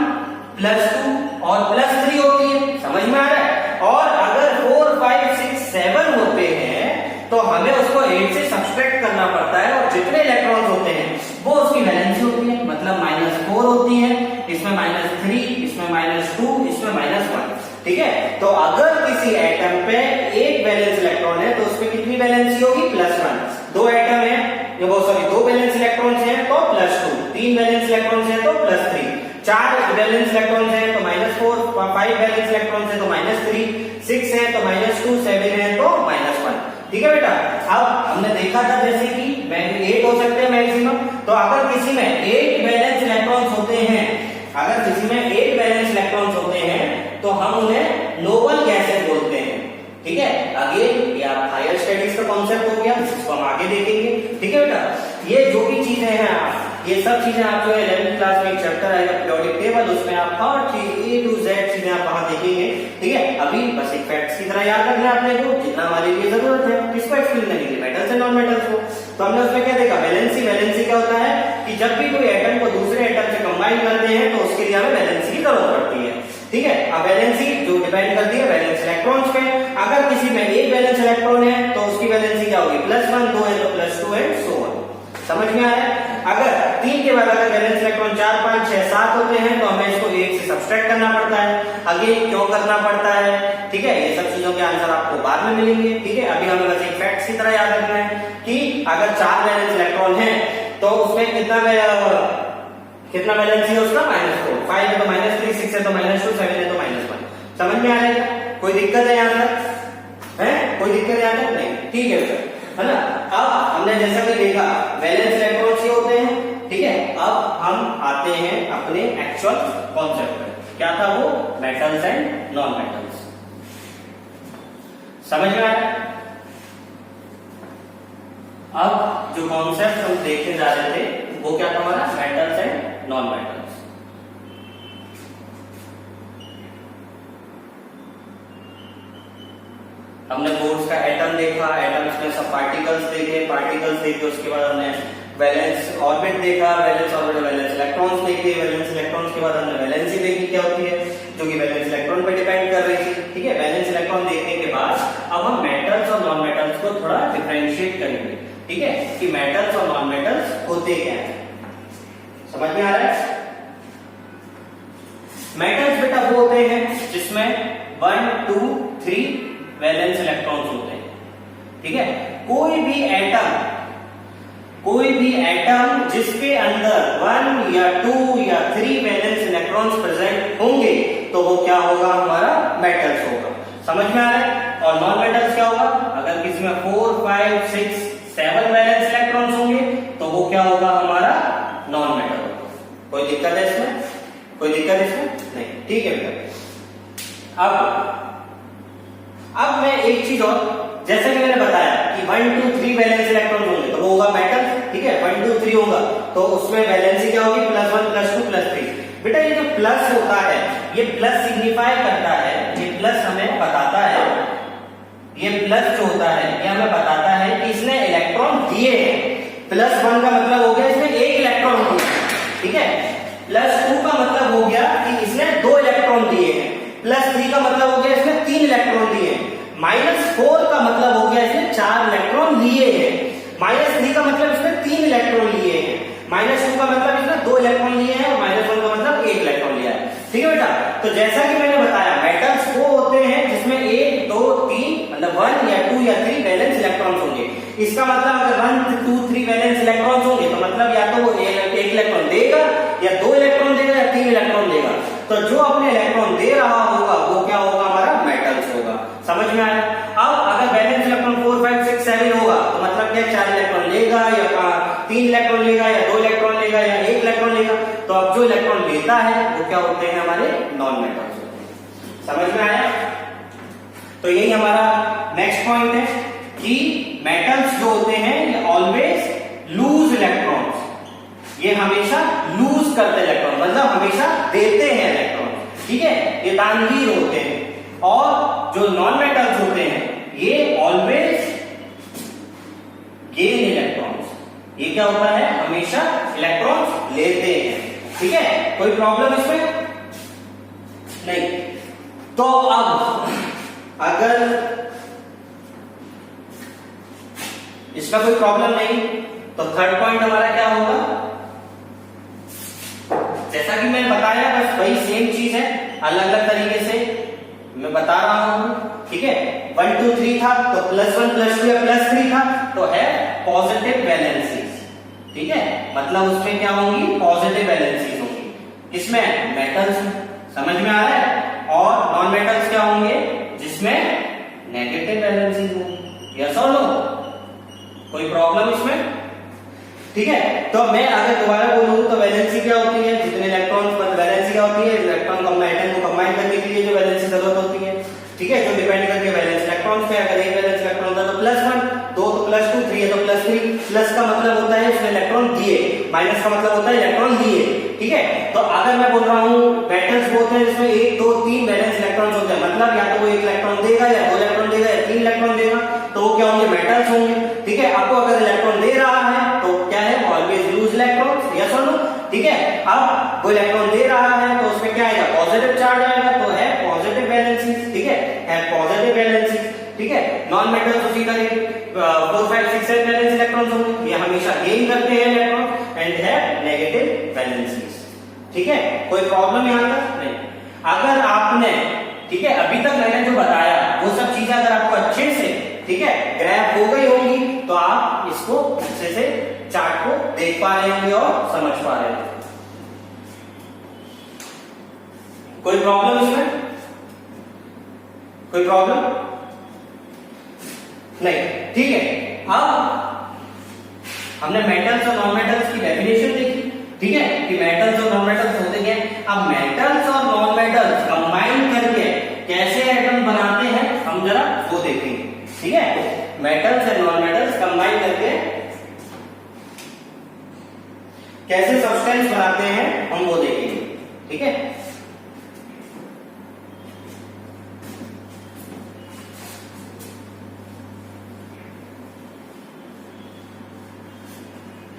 +2 और +3 होती है, समझ में आ रहा है। और अगर 4 5 6 7 होते हैं तो हमें उसको 8 से सब्सट्रैक्ट करना पड़ता है, और जितने इलेक्ट्रॉन्स होते हैं वो उसकी वैलेंसी होती है, मतलब -4 होती है, इसमें -3, इसमें -2, इसमें -1, ठीक है। तो अगर किसी एटम पे एक वैलेंस इलेक्ट्रॉन है तो कितनी वैलेंसी होगी +1, 2 एटम है ये वो सॉरी 2 वैलेंस इलेक्ट्रॉन्स हैं तो +2, 3 वैलेंस इलेक्ट्रॉन्स हैं तो +3, 4 वैलेंस इलेक्ट्रॉन्स हैं तो -4, 5 वैलेंस इलेक्ट्रॉन्स हैं तो -3, 6 है तो -2, 7 है तो -1। ठीक है बेटा। अब हमने देखा था जैसे कि 8 हो सकते हैं मैक्सिमम, तो अगर किसी में 8 वैलेंस इलेक्ट्रॉन्स होते हैं, अगर किसी में 8 वैलेंस इलेक्ट्रॉन्स होते हैं तो हम उन्हें नोबल गैसेस बोलते हैं। ठीक है, आगे ये आप हायर स्टडीज का कॉन्सेप्ट हो गया, इसको हम आगे देखेंगे। ठीक है बेटा, ये जो भी चीजें हैं ये सब चीजें आप जो है 11th क्लास में एक चैप्टर आएगा पीरियोडिक टेबल, उसमें आप हर चीज A to Z चीजें आप वहां देखेंगे। ठीक है, अभी बस एक फैक्ट्स की तरह याद रखना है आपने को, जितना हमारे लिए जरूरत है किसको एक्सप्लेन करने की, मेटल्स एंड नॉन मेटल्स को। तो हमने उसमें क्या देखा, वैलेंसी क्या होता है कि जब भी कोई एटम को दूसरे एटम से कंबाइन करते हैं तो उसके लिए हमें वैलेंसी की जरूरत पड़ती है। ठीक है, अब वैलेंसी जो डिपेंड करती है वैलेंस इलेक्ट्रॉन्स पे, अगर किसी में एक वैलेंस इलेक्ट्रॉन है तो उसकी वैलेंसी क्या होगी +1, 2 है तो +2 एंड सो ऑन। समझ में आया। अगर 3 के बाद अगर वैलेंस इलेक्ट्रॉन 4, 5, 6, 7 होते हैं तो हमें इसको 1 से सब्सट्रैक्ट करना पड़ता है। अगेन क्यों करना पड़ता है, ठीक है, ये सब चीजों के आंसर आपको बाद में मिलेंगे। ठीक है, अभी हमें बस एक फैक्ट्स की तरह याद रखना है कि अगर 4 वैलेंस इलेक्ट्रॉन है तो उसमें कितना वैलेंसी है उसका -4, 5 है तो -3, 6 है तो -2, 7 है तो -1। समझ में आ रहा है, कोई दिक्कत है यहाँ तक, है कोई दिक्कत यहाँ तक नहीं। ठीक है सर, है ना। अब हमने जैसा कि देखा वैलेंस इलेक्ट्रॉन्स ये होते हैं। ठीक है, अब हम आते हैं अपने एक्चुअल कॉन्सेप्ट पर, क्या था वो, मेटल्स एंड नॉन मेटल्स। समझ में आया। अब जो कॉन्सेप्ट हम देखने जा रहे थे वो क्या था हमारा, मेटल्स एंड नॉन मेटल्स। हमने बोर्ड्स का एटम देखा, एटम्स में सब पार्टिकल्स देखे, उसके बाद हमने वैलेंस ऑर्बिट देखा, वैलेंस ऑर्बिट वैलेंस इलेक्ट्रॉन्स देखे, वैलेंस इलेक्ट्रॉन्स के बाद हमने वैलेंसी देखी क्या होती है, जो कि वैलेंस इलेक्ट्रॉन पर डिपेंड कर रही थी। ठीक है, वैलेंस इलेक्ट्रॉन देखने के बाद अब हम मेटल्स और नॉन मेटल्स को थोड़ा डिफरेंशिएट करेंगे। ठीक है, कि मेटल्स और नॉन मेटल्स होते क्या है, समझ में आ रहा है। मेटल्स बेटा वो होते हैं जिसमें 1, 2, 3 वैलेंस इलेक्ट्रॉन्स होते हैं। ठीक है, कोई भी एटम जिसके अंदर 1 या 2 या 3 वैलेंस इलेक्ट्रॉन्स प्रेजेंट होंगे तो वो क्या होगा, हमारा मेटल्स होगा। समझ में आ रहा है। और नॉन मेटल्स क्या होगा, अगर किसी में 4, 5, 6, 7 वैलेंस इलेक्ट्रॉन्स होंगे तो वो क्या होगा, हमारा नॉन मेटल होगा। कोई दिक्कत है इसमें, कोई दिक्कत इसमें नहीं। ठीक है बेटा, अब मैं एक चीज और, जैसे कि मैंने बताया कि 1, 2, 3 वैलेंस इलेक्ट्रॉन होंगे तो वो होगा मेटल। ठीक है, 1, 2, 3 होगा तो उसमें वैलेंसी क्या होगी, +1, +2, +3। बेटा ये जो प्लस होता है ये प्लस सिग्निफाई करता है, ये प्लस हमें बताता है, ये प्लस जो होता है ये हमें बताता है कि इसने इलेक्ट्रॉन दिए हैं। +1 का मतलब हो गया इसने 1 इलेक्ट्रॉन दिया। ठीक है, +2 का मतलब हो गया कि इसने 2 इलेक्ट्रॉन दिए हैं। +3 का मतलब हो गया इसने 3 इलेक्ट्रॉन दिए हैं। -4 का मतलब हो गया इसने 4 इलेक्ट्रॉन लिए हैं। -3 का मतलब इसने 3 इलेक्ट्रॉन लिए हैं। -2 का मतलब इसने 2 इलेक्ट्रॉन लिए हैं और -1 का मतलब 1 इलेक्ट्रॉन लिया है। ठीक है बेटा, तो जैसा कि मैंने बताया मेटल्स वो होते हैं जिसमें 1, 2, 3 मतलब 1 या 2 या 3 वैलेंस इलेक्ट्रॉन्स होंगे। इसका मतलब अगर 1, 2, 3 वैलेंस इलेक्ट्रॉन्स होंगे तो मतलब या तो वो 1 इलेक्ट्रॉन देगा या 2 इलेक्ट्रॉन देगा या 3 इलेक्ट्रॉन देगा। तो जो अपने इलेक्ट्रॉन दे रहा होगा वो क्या होगा, हमारा मेटल्स होगा। समझ में आया। अब अगर वैलेंस इलेक्ट्रॉन 4, 5, 6, 7 होगा तो मतलब क्या 4 इलेक्ट्रॉन लेगा या 3 इलेक्ट्रॉन लेगा या 2 इलेक्ट्रॉन लेगा या 1 इलेक्ट्रॉन लेगा। तो अब जो इलेक्ट्रॉन लेता है वो क्या होते हैं, हमारे नॉन मेटल्स होते हैं। समझ में आया। तो यही हमारा नेक्स्ट पॉइंट है कि मेटल्स जो होते हैं ये ऑलवेज लूज इलेक्ट्रॉन्स, ये हमेशा लूज करते इलेक्ट्रॉन मतलब हमेशा देते हैं इलेक्ट्रॉन। ठीक है, ये दानवीर होते हैं। और जो नॉन मेटल्स होते हैं ये ऑलवेज गेन इलेक्ट्रॉन्स, ये क्या होता है, हमेशा इलेक्ट्रॉन्स लेते हैं। ठीक है, कोई प्रॉब्लम इसमें नहीं। तो अब अगर इसका कोई प्रॉब्लम नहीं तो थर्ड पॉइंट हमारा क्या होगा, जैसा कि मैंने बताया बस वही सेम चीज है, अलग अलग तरीके से मैं बता रहा हूं, ठीक है। 1 2 3 था तो +1 +2 या +3 था तो है पॉजिटिव वैलेंसीज, ठीक है। मतलब उसमें क्या होंगी, पॉजिटिव वैलेंसीज होंगी। इसमें मेटल्स समझ में आ रहा है, और नॉन मेटल्स क्या होंगे, जिसमें नेगेटिव वैलेंसीज होंगी। यस और नो, कोई प्रॉब्लम इसमें, ठीक है। तो मैं अगर दोबारा बोलूं तो वैलेंसी क्या होती है, जितने इलेक्ट्रॉन पर वैलेंसी क्या होती है, इलेक्ट्रॉन को एटम को कंबाइन करने के लिए जो वैलेंसी जरूरत होती है, ठीक है, जो डिपेंड करती है वैलेंस इलेक्ट्रॉन पे। अगर एक वैलेंस इलेक्ट्रॉन था तो +1, 2 तो +2, 3 है तो +3। प्लस का मतलब होता है उसमें इलेक्ट्रॉन दिए, माइनस का मतलब होता है इलेक्ट्रॉन लिए, ठीक है। तो अगर मैं बोल रहा हूं मेटल्स होते हैं जिसमें 1 2 3 वैलेंस इलेक्ट्रॉन्स होते हैं, मतलब या तो वो 1 इलेक्ट्रॉन देगा या 2 इलेक्ट्रॉन देगा या 3 इलेक्ट्रॉन देगा, तो वो क्या होंगे, मेटल्स होंगे, ठीक है। आपको अगर इलेक्ट्रॉन दे रहा है तो क्या है, ऑलवेज लूज इलेक्ट्रॉन्स, यस और नो, ठीक है। अब वो इलेक्ट्रॉन दे रहा है तो उसमें क्या आएगा, पॉजिटिव चार्ज आएगा, तो है पॉजिटिव वैलेंसी, ठीक है पॉजिटिव वैलेंसी, ठीक है। नॉन मेटल्स उसी तरह 4 5 6 7 वैलेंस इलेक्ट्रॉन्स होंगे, ये हमेशा गेन करते हैं इलेक्ट्रॉन एंड है नेगेटिव वैलेंसीज, ठीक है। कोई प्रॉब्लम यहां तक नहीं। अगर आपने, ठीक है, अभी तक मैंने जो बताया वो सब चीजें अगर आपको अच्छे से, ठीक है, ग्रैब हो गई होंगी तो आप इसको अच्छे से चार्ट को देख पा रहे होंगे और समझ पा रहे होंगे। कोई प्रॉब्लम इसमें, कोई प्रॉब्लम नहीं, ठीक है। अब हमने मेटल्स और नॉन मेटल्स की डेफिनेशन देखी, ठीक है, कि मेटल्स और नॉन मेटल्स होते क्या हैं। अब मेटल्स और नॉन मेटल्स कंबाइन करके कैसे एटम बनाते हैं हम जरा वो देखेंगे, ठीक है। Metals and non metals combine करके कैसे सब्सटेंस बनाते हैं हम वो देखेंगे, ठीक है।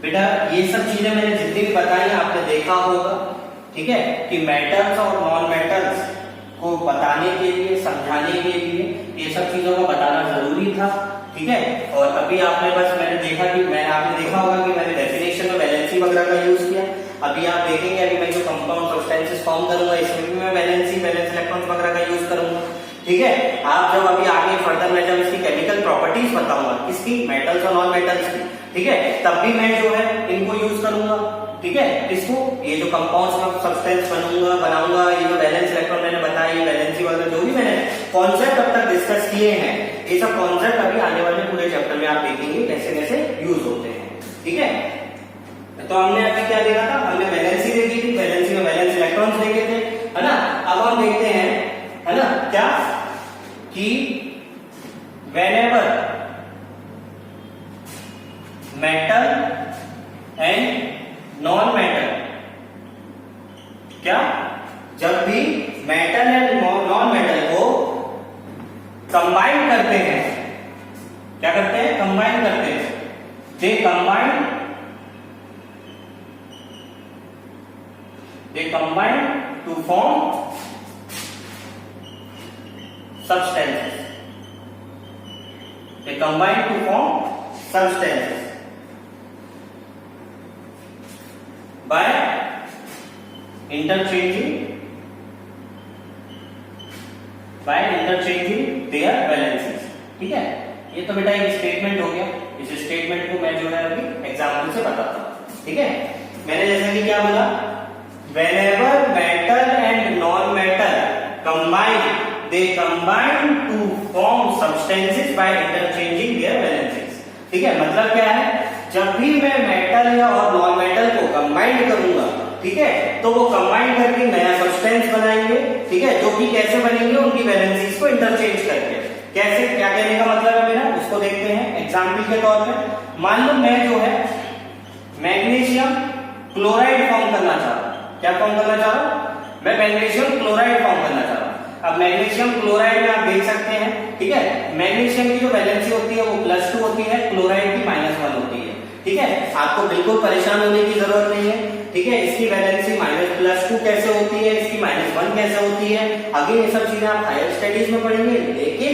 बेटा ये सब चीजें मैंने जितनी भी बताई आपने देखा होगा, ठीक है, कि मेटल्स और नॉन मेटल्स को बताने के लिए, समझाने के लिए ये सब चीजों को बताना जरूरी था, ठीक है। और अभी आपने बस मैंने देखा कि आपने देखा होगा कि मैंने डेफिनेशन में वैलेंसी वगैरह का यूज किया। अभी आप देखेंगे अभी मैं जो कंपाउंड सब्सटेंसेस फॉर्म करूंगा इसमें भी मैं वैलेंसी वैलेंस इलेक्ट्रॉन्स वगैरह का यूज करूंगा, ठीक है। आप जब अभी आगे फर्दर मैं जब इसकी केमिकल प्रॉपर्टीज बताऊंगा किसकी, मेटल्स और नॉन मेटल्स की, ठीक है, तब भी मैं जो है इनको यूज करूंगा, ठीक है। इसको ये जो कंपाउंड्स का सब्सटेंस बनाऊंगा, ये जो वैलेंस इलेक्ट्रॉन मैंने बताई, वैलेंसी वगैरह जो भी मैंने कॉन्सेप्ट अब तक डिस्कस किए हैं, ये सब कॉन्सेप्ट अभी आने वाले पूरे चैप्टर में आप देखेंगे कैसे कैसे यूज होते हैं, ठीक है। तो हमने अभी क्या देखा था, हमने वैलेंसी देखी थी, वैलेंसी में वैलेंस इलेक्ट्रॉन्स देखे थे, है ना। अब हम देखते हैं, है ना, क्या कि whenever metal and non metal, क्या जब भी मेटल एंड नॉन मेटल को कंबाइन करते हैं, क्या करते हैं, कंबाइन करते हैं, दे combine to form substances. They combine to form substances by interchanging their valencies, ठीक है। ये तो बेटा एक स्टेटमेंट हो गया, इस स्टेटमेंट को मैं जो है अभी एग्जाम्पल से बताता हूं, ठीक है। मैंने जैसा कि क्या बोला, whenever metal and non metal combine, they combine to form substances by interchanging their valencies, ठीक है। मतलब क्या है, जब भी मैं मेटल या और नॉन मेटल को कंबाइन करूंगा, ठीक है, तो वो कंबाइन करके नया सब्सटेंस बनाएंगे, ठीक है, जो कि कैसे बनेंगे, उनकी वैलेंसीज को इंटरचेंज करके। कैसे, क्या कहने का मतलब है मेरा, उसको देखते हैं एग्जाम्पल के तौर पे। मान लो मैं जो है मैग्नीशियम क्लोराइड फॉर्म करना चाह रहा हूं, क्या फॉर्म करना चाह रहा हूं, मैं मैग्नीशियम क्लोराइड फॉर्म करना चाह रहा हूं। अब मैग्नीशियम क्लोराइड में आप देख सकते हैं, ठीक है, मैग्नीशियम की जो वैलेंसी होती है वो +2 होती है, क्लोराइड की -1 होती है, ठीक है। आपको बिल्कुल परेशान होने की जरूरत नहीं है, ठीक है। इसकी वैलेंसी +2 कैसे होती है, इसकी -1 कैसे होती है, आगे ये सब चीजें आप हायर स्टडीज में पढ़ेंगे, लेकिन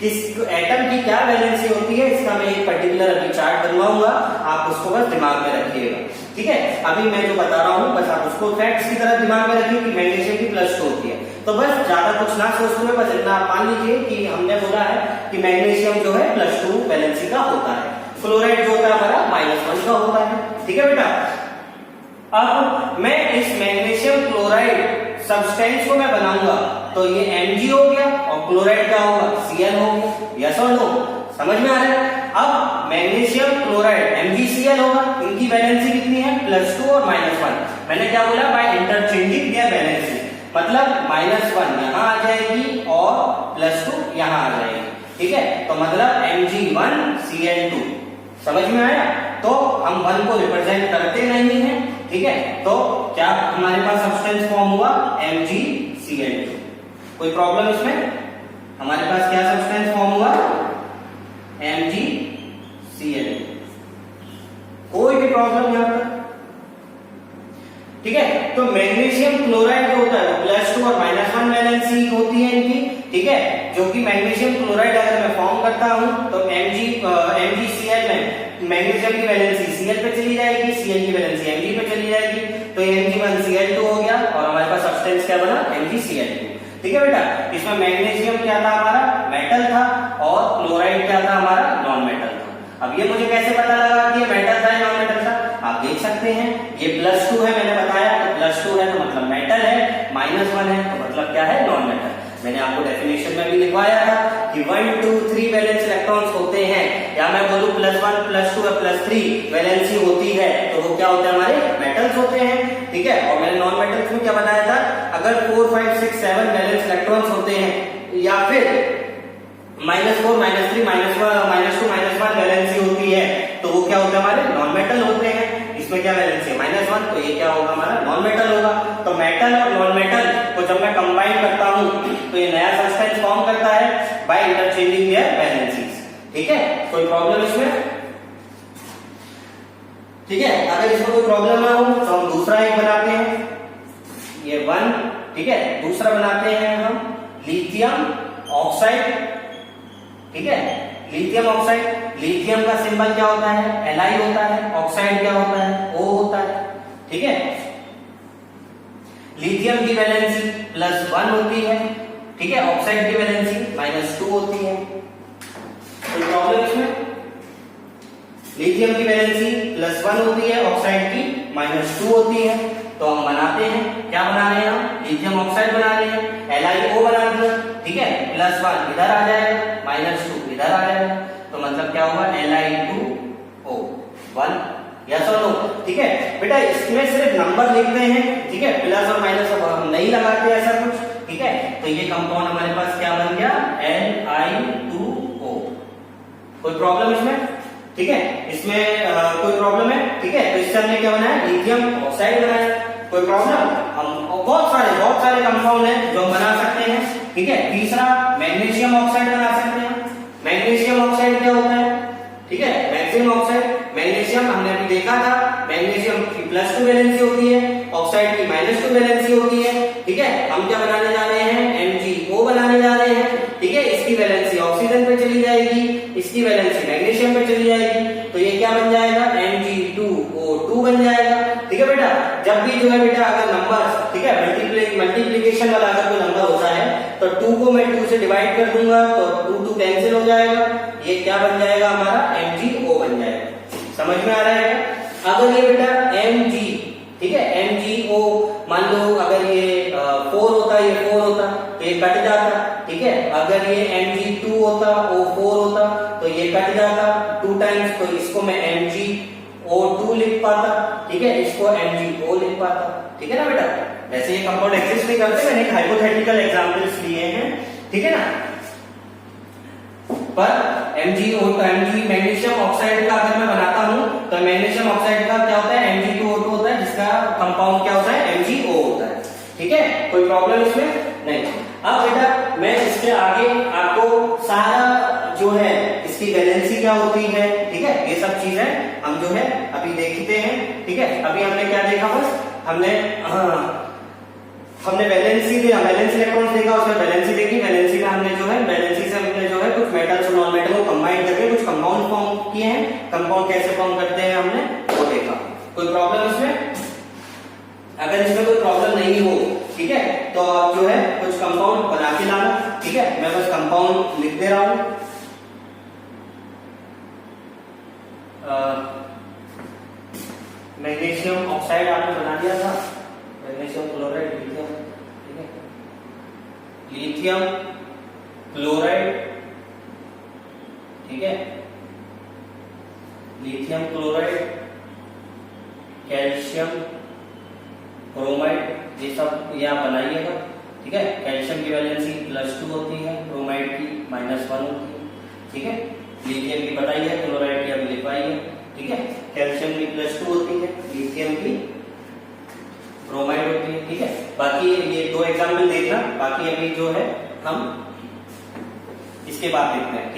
इस एटम की क्या वैलेंसी होती है इसका मैं एक पर्टिकुलर अभी चार्ट बनवाऊंगा, आप उसको बस दिमाग में रखिएगा। ठीक है। अभी मैं जो बता रहा हूँ बस आप उसको फैक्ट्स की तरह दिमाग में रखिए कि मैग्नीशियम की +2 होती है। तो बस ज्यादा कुछ ना सोचते हुए बस इतना आप मान लीजिए कि हमने बोला है कि मैग्नीशियम जो है +2 वैलेंसी का होता है, क्लोराइड जो होता है हमारा -1 का होता है। ठीक है बेटा, अब मैं इस मैग्नीशियम क्लोराइड सब्सटेंस को मैं बनाऊंगा तो ये Mg हो गया और क्लोराइड क्या होगा, Cl हो गया। यस और नो, समझ में आ रहा है। अब मैग्नीशियम क्लोराइड MgCl होगा, इनकी वैलेंसी कितनी है, +2 और -1। मैंने क्या बोला, बाय इंटरचेंजिंग देयर वैलेंसी, मतलब -1 यहां आ जाएगी और +2 यहां आ जाएगी। ठीक है, तो मतलब Mg1Cl2, समझ में आया। तो हम 1 को रिप्रेजेंट करते नहीं है, ठीक है। तो क्या हमारे पास सब्सटेंस फॉर्म हुआ, MgCl2। कोई प्रॉब्लम इसमें, हमारे पास क्या सब्सटेंस फॉर्म हुआ, MgCl2। कोई भी प्रॉब्लम यहां पर, ठीक है। तो मैग्नीशियम क्लोराइड जो होता है +2 और -1 वैलेंसी होती है इनकी, ठीक है। जो कि मैग्नीशियम क्लोराइड अगर मैं फॉर्म करता हूं तो MgCl में मैग्नीशियम की वैलेंसी Cl पे चली जाएगी, Cl की वैलेंसी Mg पे चली जाएगी, तो Mg1Cl2 हो गया और हमारे पास सब्सटेंस क्या बना, MgCl2। ठीक है बेटा, इसमें मैग्नीशियम क्या था हमारा, मेटल था, और क्लोराइड क्या था हमारा, नॉन मेटल था। अब ये मुझे कैसे पता लगा कि ये मेटल था या नॉन मेटल था, आप देख सकते हैं ये +2 है, मैंने बताया तो +2 है तो मतलब मेटल है, -1 है तो मतलब क्या है, नॉन मेटल। मैंने आपको डेफिनेशन में भी लिखवाया था कि 1 2 3 वैलेंस इलेक्ट्रॉन्स होते हैं, या मैं बोलूं +1 +2 या +3 वैलेंसी होती है तो वो क्या होते हैं, हमारे मेटल्स होते हैं। ठीक है, और मैंने नॉन मेटल्स में क्या बताया था, अगर 4 5 6 7 वैलेंस इलेक्ट्रॉन्स होते हैं या फिर -4 -3 -2 -1 वैलेंसी होती है तो वो क्या होते हैं, हमारे नॉन मेटल होते हैं। इसमें क्या वैलेंसी है, -1, तो ये क्या होगा, हमारा नॉन मेटल होगा। तो मेटल और नॉन मेटल को जब मैं कंबाइन करता हूं तो ये नया सब्सटेंस फॉर्म करता है बाय इंटरचेंजिंग देयर वैलेंसीज। ठीक है, कोई प्रॉब्लम इसमें, ठीक है। अगर इसमें कोई प्रॉब्लम ना हो तो हम दूसरा एक बनाते हैं, ये 1, ठीक है। दूसरा बनाते हैं हम लिथियम ऑक्साइड, ठीक है। लिथियम ऑक्साइड, लिथियम का सिंबल क्या होता है, Li होता है, ऑक्साइड क्या होता है, O होता है। ठीक है, लिथियम की वैलेंसी +1 होती है, ठीक है। ऑक्साइड की वैलेंसी -2 होती है। कोई प्रॉब्लम इसमें, लिथियम की वैलेंसी +1 होती है, ऑक्साइड की -2 होती है। तो हम बनाते हैं, क्या बना रहे हैं हम, लिथियम ऑक्साइड बना रहे हैं, LiO बना दिया, ठीक है। +1 इधर आ जाएगा, -2 इधर आ जाएगा, तो मतलब क्या होगा, Li2O 1। यस और नो, ठीक है बेटा। इसमें सिर्फ नंबर लिखते हैं, ठीक है, प्लस और माइनस हम नहीं लगाते ऐसा कुछ, ठीक है। तो ये कंपाउंड हमारे पास क्या बन गया, Li2O। कोई प्रॉब्लम इसमें, ठीक है। इसमें कोई प्रॉब्लम है, ठीक है। तो इससे हमने क्या बनाया, लिथियम ऑक्साइड बनाया। कोई प्रॉब्लम, हम बहुत सारे कंपाउंड हैं जो हम बना सकते हैं, ठीक है। तीसरा मैग्नीशियम ऑक्साइड बना सकते हैं। मैग्नीशियम ऑक्साइड क्या होता है, ठीक है। मैग्नीशियम ऑक्साइड, मैग्नीशियम हमने अभी देखा था, मैग्नीशियम की +2 वैलेंसी होती है, ऑक्साइड की -2 वैलेंसी होती है, ठीक है। हम क्या बनाने जा रहे हैं, MgO बनाने जा रहे हैं, ठीक है। इसकी वैलेंसी ऑक्सीजन पे चली जाएगी, इसकी वैलेंसी मैग्नीशियम पे चली जाएगी, तो ये क्या बन जाएगा, Mg2O2 बन जाएगा। ठीक है बेटा, जब भी जो है बेटा अगर नंबर, ठीक है, मल्टीप्लीकेशन वाला अगर कोई नंबर होता है तो 2 को मैं 2 से डिवाइड कर दूंगा तो 2 कैंसिल हो जाएगा, ये क्या बन जाएगा हमारा, MgO बन जाएगा। समझ में आ रहा है। अगर ये बेटा Mg, ठीक है, MgO मान लो अगर ये 4 होता, ये 4 होता तो ये कट जाता, ठीक है। अगर ये Mg2 होता, O4 होता तो ये कट जाता 2 टाइम्स, तो इसको मैं MgO2 लिख पाता, ठीक है, इसको MgO लिख पाता, ठीक है ना बेटा। वैसे ये कंपाउंड एग्जिस्ट नहीं करते, मैंने एक हाइपोथेटिकल एग्जांपल्स लिए हैं, ठीक है ना। पर Mg मैग्नीशियम ऑक्साइड का अगर मैं बनाता हूं तो मैग्नीशियम ऑक्साइड का क्या होता है, Mg2O2 होता है, जिसका कंपाउंड क्या होता है, MgO होता है, ठीक है। कोई प्रॉब्लम इसमें नहीं। अब बेटा मैं इसके आगे आपको सारा जो है इसकी वैलेंसी क्या होती है, ठीक है, ये सब चीजें हम जो है अभी देखते हैं, ठीक है। अभी हमने क्या देखा, बस हमने वैलेंसी इलेक्ट्रॉन्स देखा, उसमें वैलेंसी देखी, वैलेंसी में हमने जो है वैलेंसी से हमने जो है कुछ मेटल्स और नॉन मेटल को कंबाइन करके कुछ कंपाउंड फॉर्म किए हैं। कंपाउंड कैसे फॉर्म करते हैं हमने वो देखा। कोई प्रॉब्लम इसमें? अगर इसमें कोई प्रॉब्लम नहीं हो, ठीक है, तो आप जो है कुछ कंपाउंड बना के लाना, ठीक है। मैं बस कंपाउंड लिख दे रहा हूं। मैग्नीशियम ऑक्साइड आपने बना दिया था, मैग्नीशियम क्लोराइड, लिथियम, ठीक है, लिथियम क्लोराइड, ठीक है, लिथियम क्लोराइड, कैल्शियम क्रोमाइड, ये सब ये आप बनाइएगा, ठीक है। कैल्शियम की वैलेंसी +2 होती है, क्रोमाइड की -1 होती है, ठीक है। लिथियम की बताई है, क्लोराइड की अभी लिखवाई है, ठीक है। कैल्शियम की +2 होती है, लिथियम की क्रोमाइड होती है, ठीक है। बाकी ये 2 एग्जाम्पल देखना, बाकी अभी जो है हम इसके बाद देखते हैं, ठीक है।